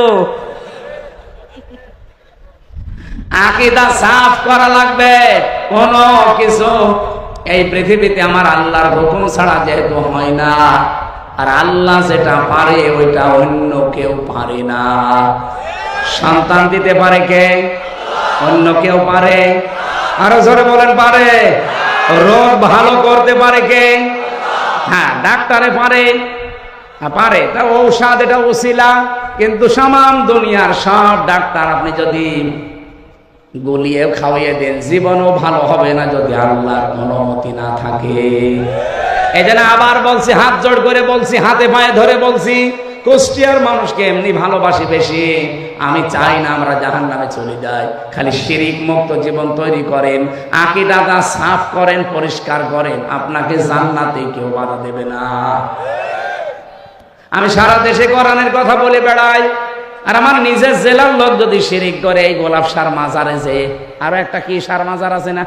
আকীদা সাফ করা লাগবে। কোন কিছু এই পৃথিবীতে আমার আল্লাহর হুকুম ছাড়া যেহেতু হয় না, আর আল্লাহ যেটা পারে ওইটা অন্য কেউ পারে না। সন্তান দিতে পারে কে? অন্য কেউ পারে? আরো জোরে বলেন পারে। রোগ ভালো করতে পারে কে? হ্যাঁ, ডাক্তারে পারে, পারে। তা ঔষধ এটা ওসিলা, কিন্তু সামাম দুনিয়ার সব ডাক্তার আপনি যদি গলিয়ে খাওয়িয়ে দেন, জীবনও ভালো হবে না যদি আল্লাহর অনুমতি না থাকে। এই জন্য আবার বলছি, হাত জোড় করে বলছি, হাতে পায়ে ধরে বলছি, কুষ্টিয়ার মানুষকে এমনি ভালোবাসি বেশি। আমি চাই না আমরা জাহান্নামে চলে যাই। খালি শিরিক মুক্ত জীবন তৈরি করেন, আকীদাটা সাফ করেন, পরিষ্কার করেন, আপনাকে জান্নাতে কেউ বাধা দেবে না। আমি সারা দেশে কোরআনের কথা বলে বেড়াই, আর আমার নিজের জেলার লোক যদি শিরিক করে, এই গোলাপ সার মাজারে যে আরো একটা কি সার মাজার আছে না,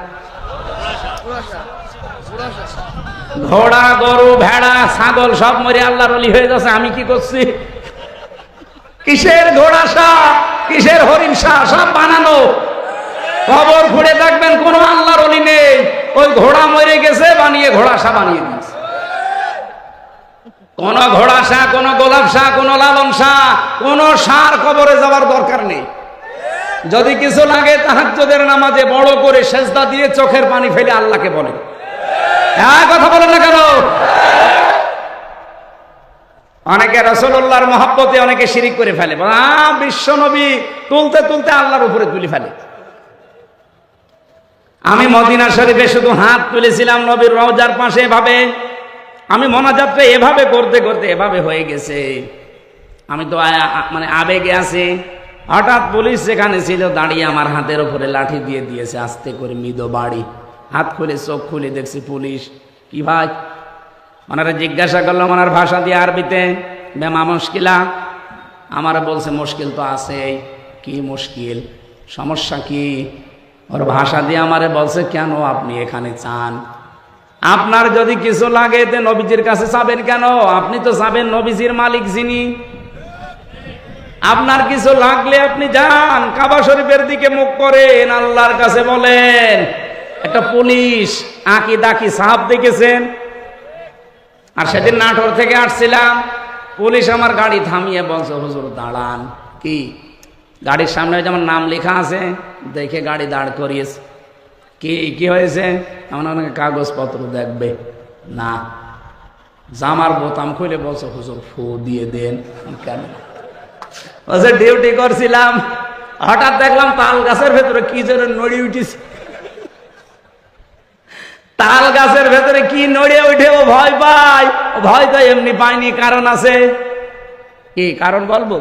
ঘোড়া গরু ভেড়া ছাগল সব মরে আল্লাহর ওলি হয়ে যাচ্ছে। আমি কি করছি? কিসের ঘোড়া শাহ, কিসের হরিণ শাহ, সব বানানো। কবর খুঁড়ে দেখবেন কোন আল্লাহর ওলি নেই, ওই ঘোড়া মরে গেছে বানিয়ে ঘোড়া শাহ বানিয়ে দিয়েছে। কোন ঘোড়া শাহ, কোন গোলাপ শাহ, কোন লালন শাহ, কোন শাহর কবরে যাওয়ার দরকার নেই। যদি কিছু লাগে তাহাজ্জুদের নামাজে বড় করে সেজদা দিয়ে চোখের পানি ফেলে আল্লাহকে বলে। হ্যাঁ, কথা বলেন না কেন? অনেকে রাসূলুল্লাহর মহব্বতে অনেকে শিরিক করে ফেলে, বিশ্ব নবী তুলতে তুলতে আল্লাহর উপরে তুলে ফেলে। আমি মদিনা শরীফে শুধু হাত তুলেছিলাম নবীর রওজার পাশে, এভাবে আমি মোনাজাতটা এভাবে করতে করতে এভাবে হয়ে গেছে। আমি তো মানে আবেগে আছি। হঠাৎ পুলিশ সেখানে ছিল দাঁড়িয়ে, আমার হাতের উপরে লাঠি দিয়ে দিয়েছে, আস্তে করে মৃদু বাড়ি। হাত খুলে চোখ খুলে দেখছি পুলিশ। কি ভাই? ওনারা জিজ্ঞাসা করলো ওনার ভাষা দিয়ে আরবিতে, বেমা মুশকিলা। আমার বলছে মুশকিল তো আছে। কি মুশকিল? সমস্যা কি? ওর ভাষা দিয়ে আমারে বলছে, কেন আপনি এখানে চান? আপনার যদি কিছু লাগে তে নবীজির কাছে চাবেন কেন? আপনি তো চাবেন নবীজির মালিক যিনি। আপনার কিছু লাগলে আপনি যান, কাবা শরীফের দিকে মুখ করেন, আল্লাহর কাছে বলেন। একটা পুলিশ আকীদা কি সাহাব দেখেছেন? আর সেদিন নাটোর থেকে আসছিলাম, পুলিশ আমার গাড়ি থামিয়ে বলছে, হুজুর দাঁড়ান। কি? গাড়ির সামনে যেমন নাম লেখা আছে, দেখে গাড়ি দাঁড় করিয়েছে। কি কি হয়েছে? এমন অনেক কাগজপত্র দেখবে না। জামার বোতাম খুলে বলছে, হুজুর ফু দিয়ে দেন। কেন? বলছে ডিউটি করছিলাম, হঠাৎ দেখলাম তাল গাছের ভেতরে কি যেন নড়ি উঠেছে। তাল গাছের ভেতরে কি নড়ে উঠে ও ভয় পায়। ভয় তো এমনি পায়নি, কারণ আছে। কি কারণ বলবো?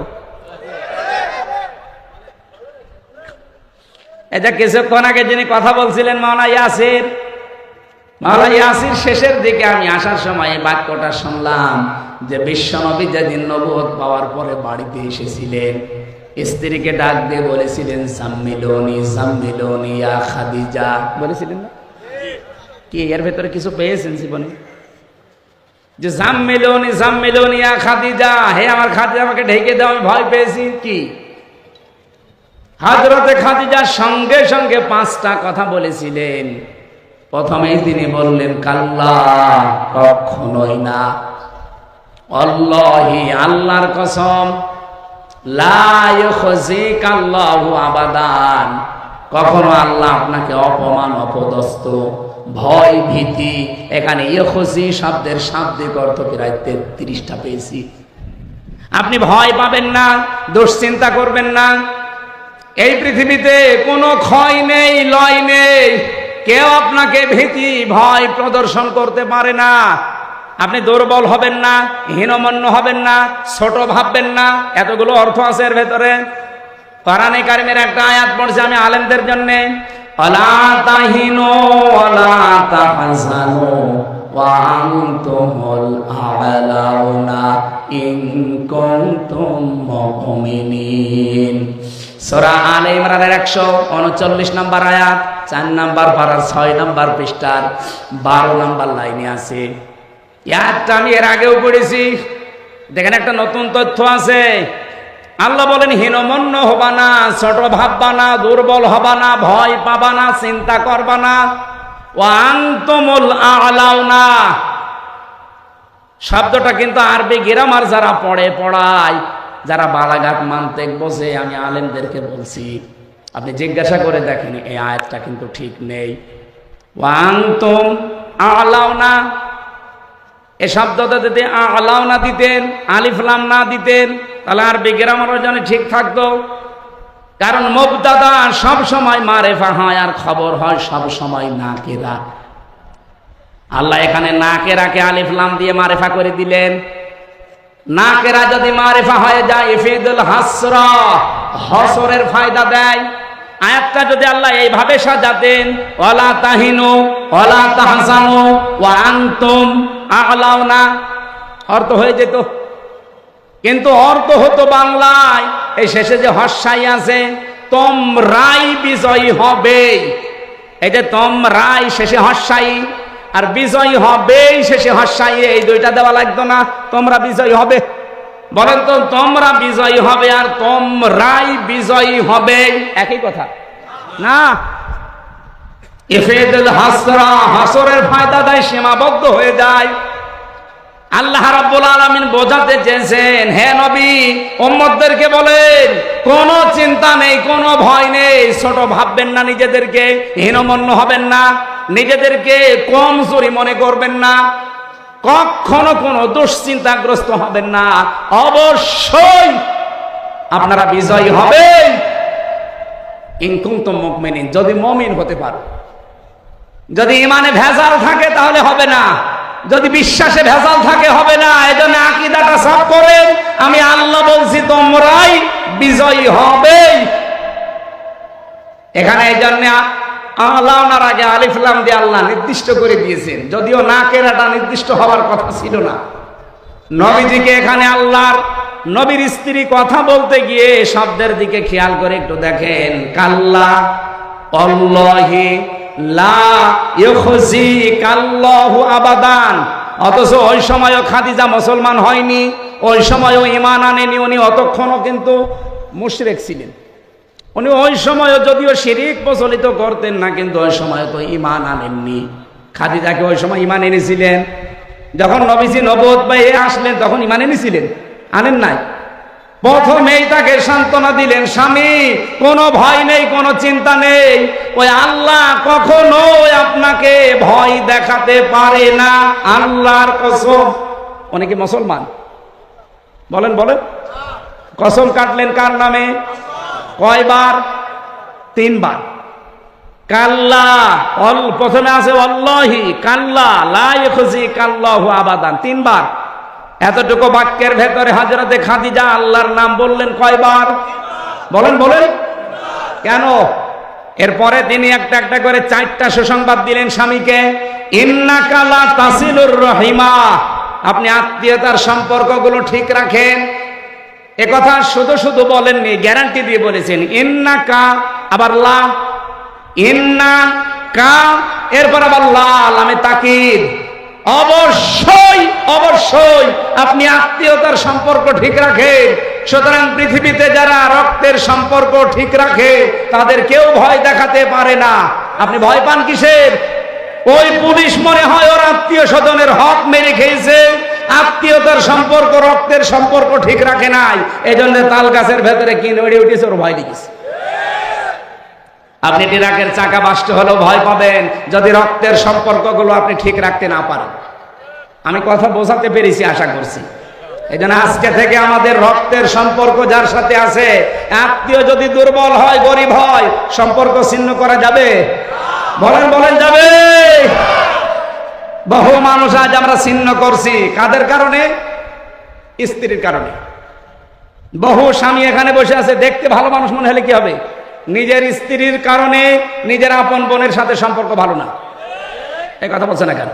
এটা কিছুক্ষণ আগে যিনি কথা বলছিলেন মাওলানা ইয়াসির, মাওলানা ইয়াসির শেষের দিকে আমি আসার সময় এই বাক্যটা শুনলাম যে বিশ্বনবী যেদিন নবুয়ত পাওয়ার পরে বাড়িতে এসেছিলেন, স্ত্রীকে ডাক দিয়ে বলেছিলেন, সাম্মিলুনি সাম্মিলুনি ইয়া খাদিজা, বলেছিলেন না? কি এর ভেতরে কিছু পেয়েছেন জীবনে? যে সাম্মিলুনি সাম্মিলুনি ইয়া খাদিজা, হে আমার খাদিজা আমাকে ঢেকে দাও, আমি ভয় পেয়েছি। কি? হযরতে খাদিজার সঙ্গে সঙ্গে 5টা কথা বলেছিলেন। প্রথমেই তিনি বললেন, কাল্লা, কখনোই না, আল্লাহি, আল্লাহর কসম, লা ইউখজিকাল্লাহু আবাদান, কখনো আল্লাহ আপনাকে অপমান অপদস্থ ভয় ভীতি, এখানে ইউখজি শব্দের শাব্দিক অর্থ প্রায় 33টা পেয়েছি। আপনি ভয় পাবেন না, দুশ্চিন্তা করবেন না। এই পৃথিবীতে কোনো ক্ষয় নেই, লয় নেই, কেউ আপনাকে ভীতি ভয় প্রদর্শন করতে পারে না। আপনি দুর্বল হবেন না, হীনমন্য হবেন না, ছোট ভাববেন না। এতগুলো অর্থ আছে এর ভেতরে। কোরআনে কারিমের একটা আয়াত পড়ছে আমি আলেমদের জন্য, ওয়ালা তাহিনু ওয়ালা তাহজানু ওয়া আনতুমুল আ'লাউনা ইন কুনতুম মুমিনিন। সূরা আলে ইমরানের 139 নম্বর আয়াত, 4 নম্বর পারার 6 নম্বর পৃষ্ঠার 12 নম্বর লাইনে আছে। ইয়ারটা আমি এর আগেও পড়েছি। দেখেন একটা নতুন তথ্য আছে। আল্লাহ বলেন হীনমন্য হবা না, ছোট ভাববা না, দুর্বল হবা না, ভয় পাবা না, চিন্তা করবা না। ওয়া আনতুমুল আ'লাউনা শব্দটা কিন্তু আরবি গ্রামার যারা পড়ায়, যারা বালাগাত মানতেক বোঝে, আমি আলেমদেরকে বলছি, আপনি জিজ্ঞাসা করে দেখেন এই আয়াতটা কিন্তু ঠিক নেই। ওয়া আনতুম আ'লাউনা, এই শব্দটা যদি আ'লাউনা দিতেন, আলিফ লাম না দিতেন, তাহলে আরবি গ্রামারও জানি ঠিক থাকতো। কারণ মুবতাদা সব সময় মারেফা হয় আর খবর হয় সব সময় নাকেরা। আল্লাহ এখানে নাকেরাকে আলিফ লাম দিয়ে মারেফা করে দিলেন। নাকেরা যদি মারেফা হয়ে যায় ইফিদুল হাসরা, হসরের ফায়দা দেয়। আয়াতটা যদি আল্লাহ এইভাবে সাজাতেন, ওয়ালা তাহিনু ওয়ালা তাহজানু ওয়া আনতুম আ'লাউনা, অর্থ হয়ে যেত। কিন্তু অর্থ হতো বাংলায় এই শেষে যে হর্ষাই আছে, তোমরাই বিজয়ী হবে। এই যে তোমরাই শেষে হর্ষাই আর বিজয়ী হবে শেষে হর্ষাই, এই দুইটা দেওয়া লাগতো না। তোমরা বিজয়ী হবে, বলেন তো তোমরা বিজয়ী হবে আর তোমরাই বিজয়ী হবে একই কথা না? ইফিদুল হাসরা, হাসরের ফায়দা দেয়, সীমাবদ্ধ হয়ে যায়। আল্লাহ রাব্বুল আলামিন বোঝাতে চেয়েছেন, হে নবী উম্মতদেরকে বলেন কোনো চিন্তা নেই, কোনো ভয় নেই, ছোট ভাববেন না নিজেদেরকে, হীনমন্য হবেন না, নিজেদেরকে কমজোরি মনে করবেন না, কখনো কোনো দুশ্চিন্তাগ্রস্ত হবেন না। অবশ্যই আপনারা বিজয়ী হবেন ইন কুনতুম মুমিনিন, যদি মুমিন হতে পারো। যদি ঈমানে ভেজাল থাকে তাহলে হবে না, যদি বিশ্বাসে ভেজাল থাকে হবে না। এজন্য আকীদাটা সাফ করেন, আমি আল্লাহ বলছি তোমরাই বিজয়ী হবে। এখানে এই জন্য আ'লাউনার আগে আলিফ লাম দিয়ে আল্লাহ নির্দিষ্ট করে দিয়েছেন, যদিও নাকেরাটা নির্দিষ্ট হওয়ার কথা ছিল না। নবীজিকে এখানে আল্লাহর নবীর স্ত্রী কথা বলতে গিয়ে শব্দের দিকে খেয়াল করে একটু দেখেন, কাল্লা আল্লাহি লা ইউখজিকাল্লাহু আবাদান। অথচ ওই সময়ও খাদিজা মুসলমান হয়নি, ওই সময়ও ঈমান আনেনি, উনি অতক্ষণও কিন্তু মুশরিক ছিলেন। উনি ওই সময়ও যদিও শিরিক প্রচলিত করতেন না, কিন্তু ওই সময় তো ঈমান আনেননি। খাদিজাকে ওই সময় ঈমান এনেছিলেন। যখন নবীজি নবুয়ত পেয়ে আসলেন তখন ঈমান এনেছিলেন? আনেন নাই। প্রথমেই তাকে সান্ত্বনা দিলেন, স্বামী কোনো ভয় নেই, কোনো চিন্তা নেই, ওই আল্লাহ কখনো আপনাকে ভয় দেখাতে পারে না, আল্লাহর কসম। অনেকে মুসলমান বলেন বলেন, কসম কাটলেন কার নামে? কয়বার? 3 বার। কাল্লা, প্রথমে আছে আল্লাহি, কাল্লা লা ইউখজিকাল্লাহু আবাদান, 3 বার। এতটুকু বাক্যের ভেতরে হযরতে খাদিজা আল্লাহর নাম বললেন কয়বার? বলেন বলেন। কেন? এরপরে তিনি একটা একটা করে 4টা সুসংবাদ দিলেন স্বামীকে। ইন্নাকা লা তাসিলুর রহিমা, আপনি আত্মীয়তার সম্পর্কগুলো ঠিক রাখেন। একথা শুধু শুধু বলেননি, গ্যারান্টি দিয়ে বলেছেন। ইন্নাকা, আবার লা, ইন্নাকা, এরপর আবার লা, লামে তাকিদ। অবশ্যই অবশ্যই আপনি আত্মীয়তার সম্পর্ক ঠিক রাখেন। সুতরাং পৃথিবীতে যারা রক্তের সম্পর্ক ঠিক রাখে তাদের কেউ ভয় দেখাতে পারে না। আপনি ভয় পান কিসের? ওই পুলিশ মনে হয় ওর আত্মীয় স্বজনের হক মেরে খেয়েছে, আত্মীয়তার সম্পর্ক, রক্তের সম্পর্ক ঠিক রাখে নাই, এই জন্য তাল গাছের ভেতরে কি নড়ে উঠেছে, ওর ভয় লেগেছে। আপনি ট্রাকের চাকা বাস্ট হলেও ভয় পাবেন যদি রক্তের সম্পর্কগুলো আপনি ঠিক রাখতে না পারেন। আমি কথা বোঝাতে পেরেছি আশা করছি। এই জন্য আজকে থেকে আমাদের রক্তের সম্পর্ক যার সাথে আছে, আত্মীয় যদি দুর্বল হয়, গরিব হয়, সম্পর্ক ছিন্ন করা যাবে? বলেন বলেন, যাবে? বহু মানুষ আজ আমরা ছিন্ন করছি কাদের কারণে? স্ত্রীর কারণে। বহু স্বামী এখানে বসে আছে, দেখতে ভালো মানুষ মনে হলে কি হবে? নিজের স্ত্রীর কারণে নিজের আপন বোনের সাথে সম্পর্ক ভালো না। এই কথা বলছে না কেন?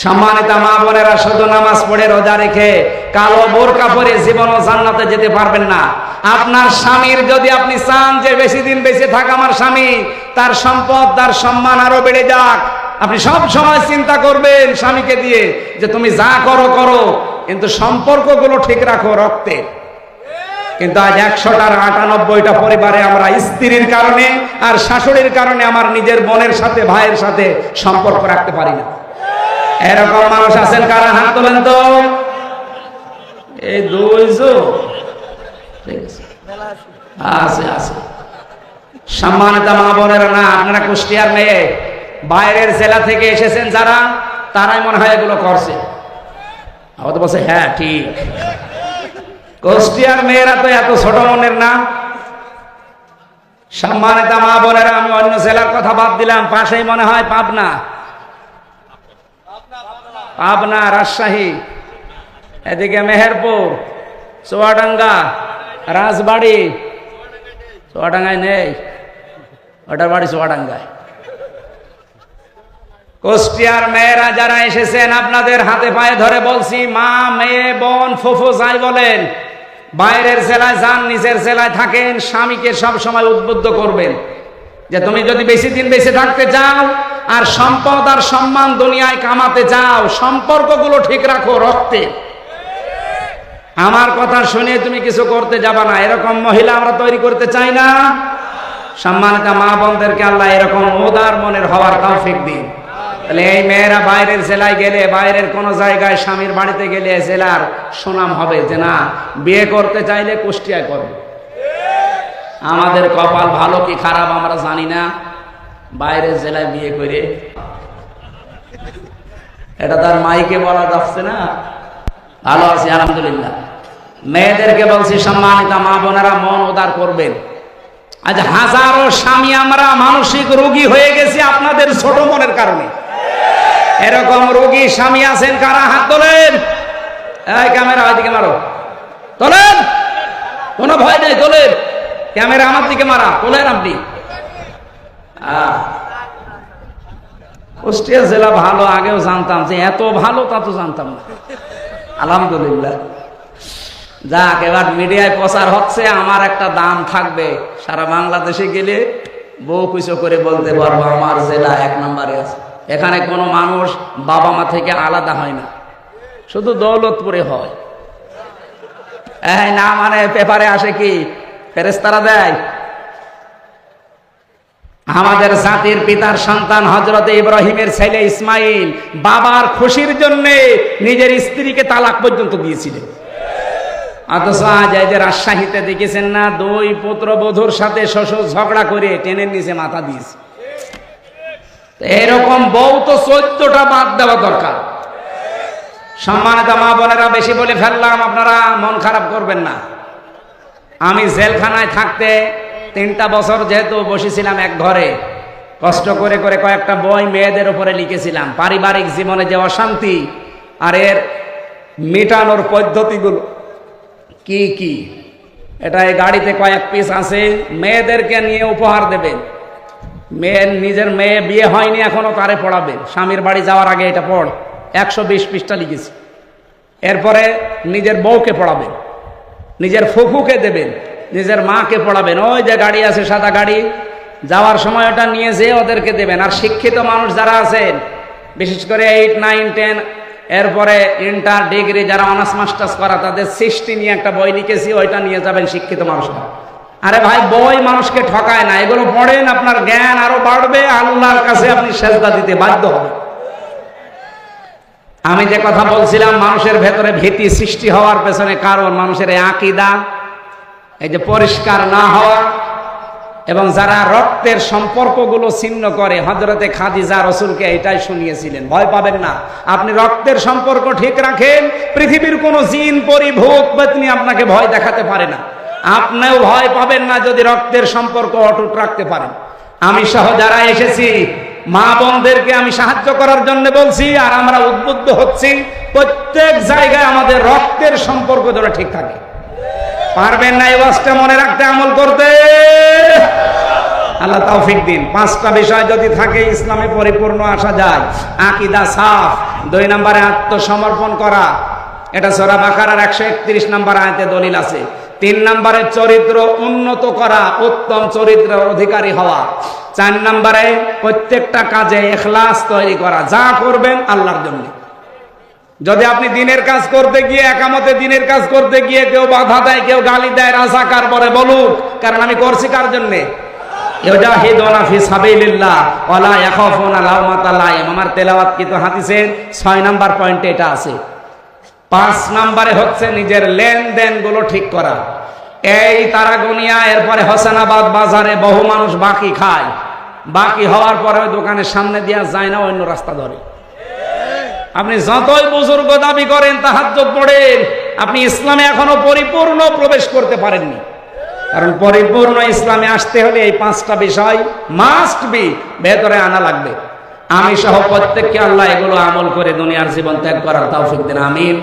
সম্মানিত মা বোনেরা, শুধু নামাজ পড়ে রোজা রেখে কালো বোরকা পরে জীবনও জান্নাতে যেতে পারবেন না। আপনার স্বামীর যদি আপনি চান যে বেশি দিন বেঁচে থাক আমার স্বামী, তার সম্পদ, তার সম্মান আরো বেড়ে যাক, আপনি সব সময় চিন্তা করবেন স্বামীকে দিয়ে যে তুমি যা করো করো, কিন্তু সম্পর্কগুলো ঠিক রাখো রক্তের। কিন্তু আজ 100টার 98টা পরিবারে আমরা স্ত্রীর কারণে আর শাশুড়ির কারণে আমার নিজের বোনের সাথে, ভাইয়ের সাথে সম্পর্ক রাখতে পারি না। এরকম মানুষ আছেন কারা? হাত তোলেন তো। এই আছে আছে। সম্মানিত মা বোনেরা, না আপনারা কুষ্টিয়ার মেয়ে, বাইরের জেলা থেকে এসেছেন যারা, তারাই মনে হয় এগুলো করছে। আমার তো বলছে হ্যাঁ ঠিক, কুষ্টিয়ার মেয়েরা তো এত ছোট মনের না। সম্মানিত মা বোনেরা, আমি অন্য জেলার কথা বাদ দিলাম, পাশেই মনে হয় পাবনা, রাজশাহী, এদিকে মেহেরপুর, চুয়াডাঙ্গা, রাজবাড়ি। চুয়াডাঙ্গায় নেই, ওটার বাড়ি চুয়াডাঙ্গায়। কুষ্টিয়ার মেয়েরা যারা এসেছেন, আপনাদের হাতে পায়ে ধরে বলছি, মা, মেয়ে, বোন, ফুফু যাই বলেন, বাইরের জেলায় যান, নিজের জেলায় থাকেন, স্বামীকে সব সময় উদ্বুদ্ধ করবেন যে তুমি যদি বেশি দিন বেঁচে থাকতে চাও আর সম্পদ আর সম্মান দুনিয়ায় কামাতে চাও, সম্পর্কগুলো ঠিক রাখো রক্তে। আমার কথা শুনে তুমি কিছু করতে যাবা না, এরকম মহিলা আমরা তৈরি করতে চাই না। সম্মানিত মা বোনদেরকে আল্লাহ এরকম উদার মনের হওয়ার তৌফিক দিন। তাহলে এই মেয়েরা বাইরের জেলায় গেলে, বাইরের কোন জায়গায় স্বামীর বাড়িতে গেলে জেলার সুনাম হবে যে না, বিয়ে করতে চাইলে কুষ্টিয়ায় করবে। আমাদের কপাল ভালো কি খারাপ আমরা জানি না, বাইরের জেলায় বিয়ে করে, এটা তার মাইকে বলা যাচ্ছে না। ভালো আছি আলহামদুলিল্লাহ। মেয়েদেরকে বলছি, সম্মানিত মা বোনেরা, মন উদার করবেন। আজ হাজারো স্বামী আমরা মানসিক রোগী হয়ে গেছি আপনাদের ছোট মনের কারণে। এরকম রোগী স্বামী আছেন কারা? হাত তোলেন। এই ক্যামেরা ওইদিকে মারো, তোলেন, কোনো ভয় নেই, তোলেন। ক্যামেরা আমার দিকে মারা, তোলেন আপনি। কুষ্টিয়া জেলা ভালো, আগেও জানতাম, যে এত ভালো তা তো জানতাম না। আলহামদুলিল্লাহ। যাক, এবার মিডিয়ায় প্রচার হচ্ছে, আমার একটা দাম থাকবে। সারা বাংলাদেশে গেলে বউ কিছু করে বলতে পারবো আমার জেলা 1 নম্বরে আছে। এখানে কোনো মানুষ বাবা মা থেকে আলাদা হয় না, শুধু দৌলতপুরে হয়। এই না মানে পেপারে আসে কি, ফেরেশতারা দেয়। আমাদের জাতির পিতার সন্তান হযরত ইব্রাহিমের ছেলে ইসমাইল বাবার খুশির জন্য নিজের স্ত্রীকে তালাক পর্যন্ত দিয়েছিলেন। অথচ আজ এই যে রাজশাহীতে দেখেছেন না, 2 পুত্রবধূর সাথে শ্বশুর ঝগড়া করে টেনের নিচে মাথা দিয়েছে। এরকম বউ তো 14টা বাদ দেওয়া দরকার। সম্মানিত মা বোনেরা, বেশি বলে ফেললাম, আপনারা মন খারাপ করবেন না। আমি জেলখানায় থাকতে 3টা বছর যেহেতু বসেছিলাম এক ঘরে, কষ্ট করে করে কয়েকটা বই মেয়েদের উপরে লিখেছিলাম, পারিবারিক জীবনে যে অশান্তি আর এর মেটানোর পদ্ধতিগুলো কি কি। এটা এই গাড়িতে কয়েক পিস আছে, মেয়েদেরকে নিয়ে উপহার দেবেন। নিজের মেয়ে বিয়ে হয়নি এখনো, তারে পড়াবেন। স্বামীর বাড়ি যাওয়ার আগে এটা পড়, 120 পৃষ্ঠা লিখেছি। এরপরে নিজের বউকে পড়াবেন, নিজের ফুফুকে দেবেন, নিজের মাকে পড়াবেন। ওই যে গাড়ি আছে সাদা গাড়ি, যাওয়ার সময় ওটা নিয়ে যেয়ে ওদেরকে দেবেন। আর শিক্ষিত মানুষ যারা আছেন, বিশেষ করে 8, 9, 10, এরপরে ইন্টার, ডিগ্রি যারা অনার্স মাস্টার্স করা, তাদের সৃষ্টি নিয়ে একটা বই লিখেছি, ওইটা নিয়ে যাবেন শিক্ষিত মানুষরা। আরে ভাই, বই মানুষকে ঠকায় না, এগুলো পড়েন, আপনার জ্ঞান আরো বাড়বে, আল্লাহর কাছে আপনি সেজদা দিতে বাধ্য হবেন। আমি যে কথা বলছিলাম মানুষের ভেতরে ভীতি সৃষ্টি হওয়ার পেছনে কারণ মানুষের এই আকীদা, এই যে পরিষ্কার না হওয়া, এবং যারা রক্তের সম্পর্কগুলো ছিন্ন করে, হযরতে খাদিজা রাসূলকে এটাই শুনিয়েছিলেন, ভয় পাবেন না, আপনি রক্তের সম্পর্ক ঠিক রাখেন, পৃথিবীর কোনো জিন পরি ভূত পেতনি আপনাকে ভয় দেখাতে পারে না, আপনিও ভয় পাবেন না যদি রক্তের সম্পর্ক অটুট রাখতে পারেন। আমি সহ যারা এসেছি মা বোনদেরকে আমি সাহায্য করার জন্য বলছি, আর আমরা উদ্বুদ্ধ হচ্ছি প্রত্যেক জায়গায় আমাদের রক্তের সম্পর্ক যেন ঠিক থাকে। পারবেন না এই ওয়াজটা মনে রাখতে, আমল করতে? আল্লাহ তৌফিক দিন। 5টা বিষয় যদি থাকে ইসলামে পরিপূর্ণ আসা যায়। আকীদা সাফ, 2 নম্বরে আত্মসমর্পণ করা, এটা সূরা বাকারার 131 নম্বর আয়াতে দলিল আছে। 3 নম্বরে চরিত্র উন্নত করা, উত্তম চরিত্রের অধিকারী হওয়া। 4 নম্বরে প্রত্যেকটা কাজে ইখলাস তৈরি করা, যা করবেন আল্লাহর জন্য। যদি আপনি দিনের কাজ করতে গিয়ে, একামতে দিনের কাজ করতে গিয়ে কেউ বাধা দেয়, কেউ গালি দেয়, রাজাকার বলে বলুক, কারণ আমি করছি কার জন্য? ইউজাহিদুনা ফি সাবিলিল্লাহ ওয়ালা ইয়াখাফুনা লাওমাতা লাইম। আমার তেলাওয়াতকৃত হাদিসের 6 নম্বর পয়েন্টে এটা আছে। 5 নম্বরে হচ্ছে নিজের লেনদেন গুলো ঠিক করা। এই তারাগনিয়া, এরপরে হোসেনাবাদ বাজারে বহু মানুষ বাকি খায়, বাকি হওয়ার পরে ওই দোকানের সামনে দিয়া যায় না, অন্য রাস্তা ধরে। আপনি যতই বুজুর্গ দাবি করেন, তাহাজ্জুদ পড়েন, আপনি ইসলামে এখনো পরিপূর্ণ প্রবেশ করতে পারেননি। কারণ পরিপূর্ণ ইসলামে আসতে হলে এই 5টা বিষয় মাস্ট বি ভেতরে আনা লাগবে। আমি সহ প্রত্যেককে আল্লাহ এগুলো আমল করে দুনিয়ার জীবন ত্যাগ করার তৌফিক দিন, আমিন।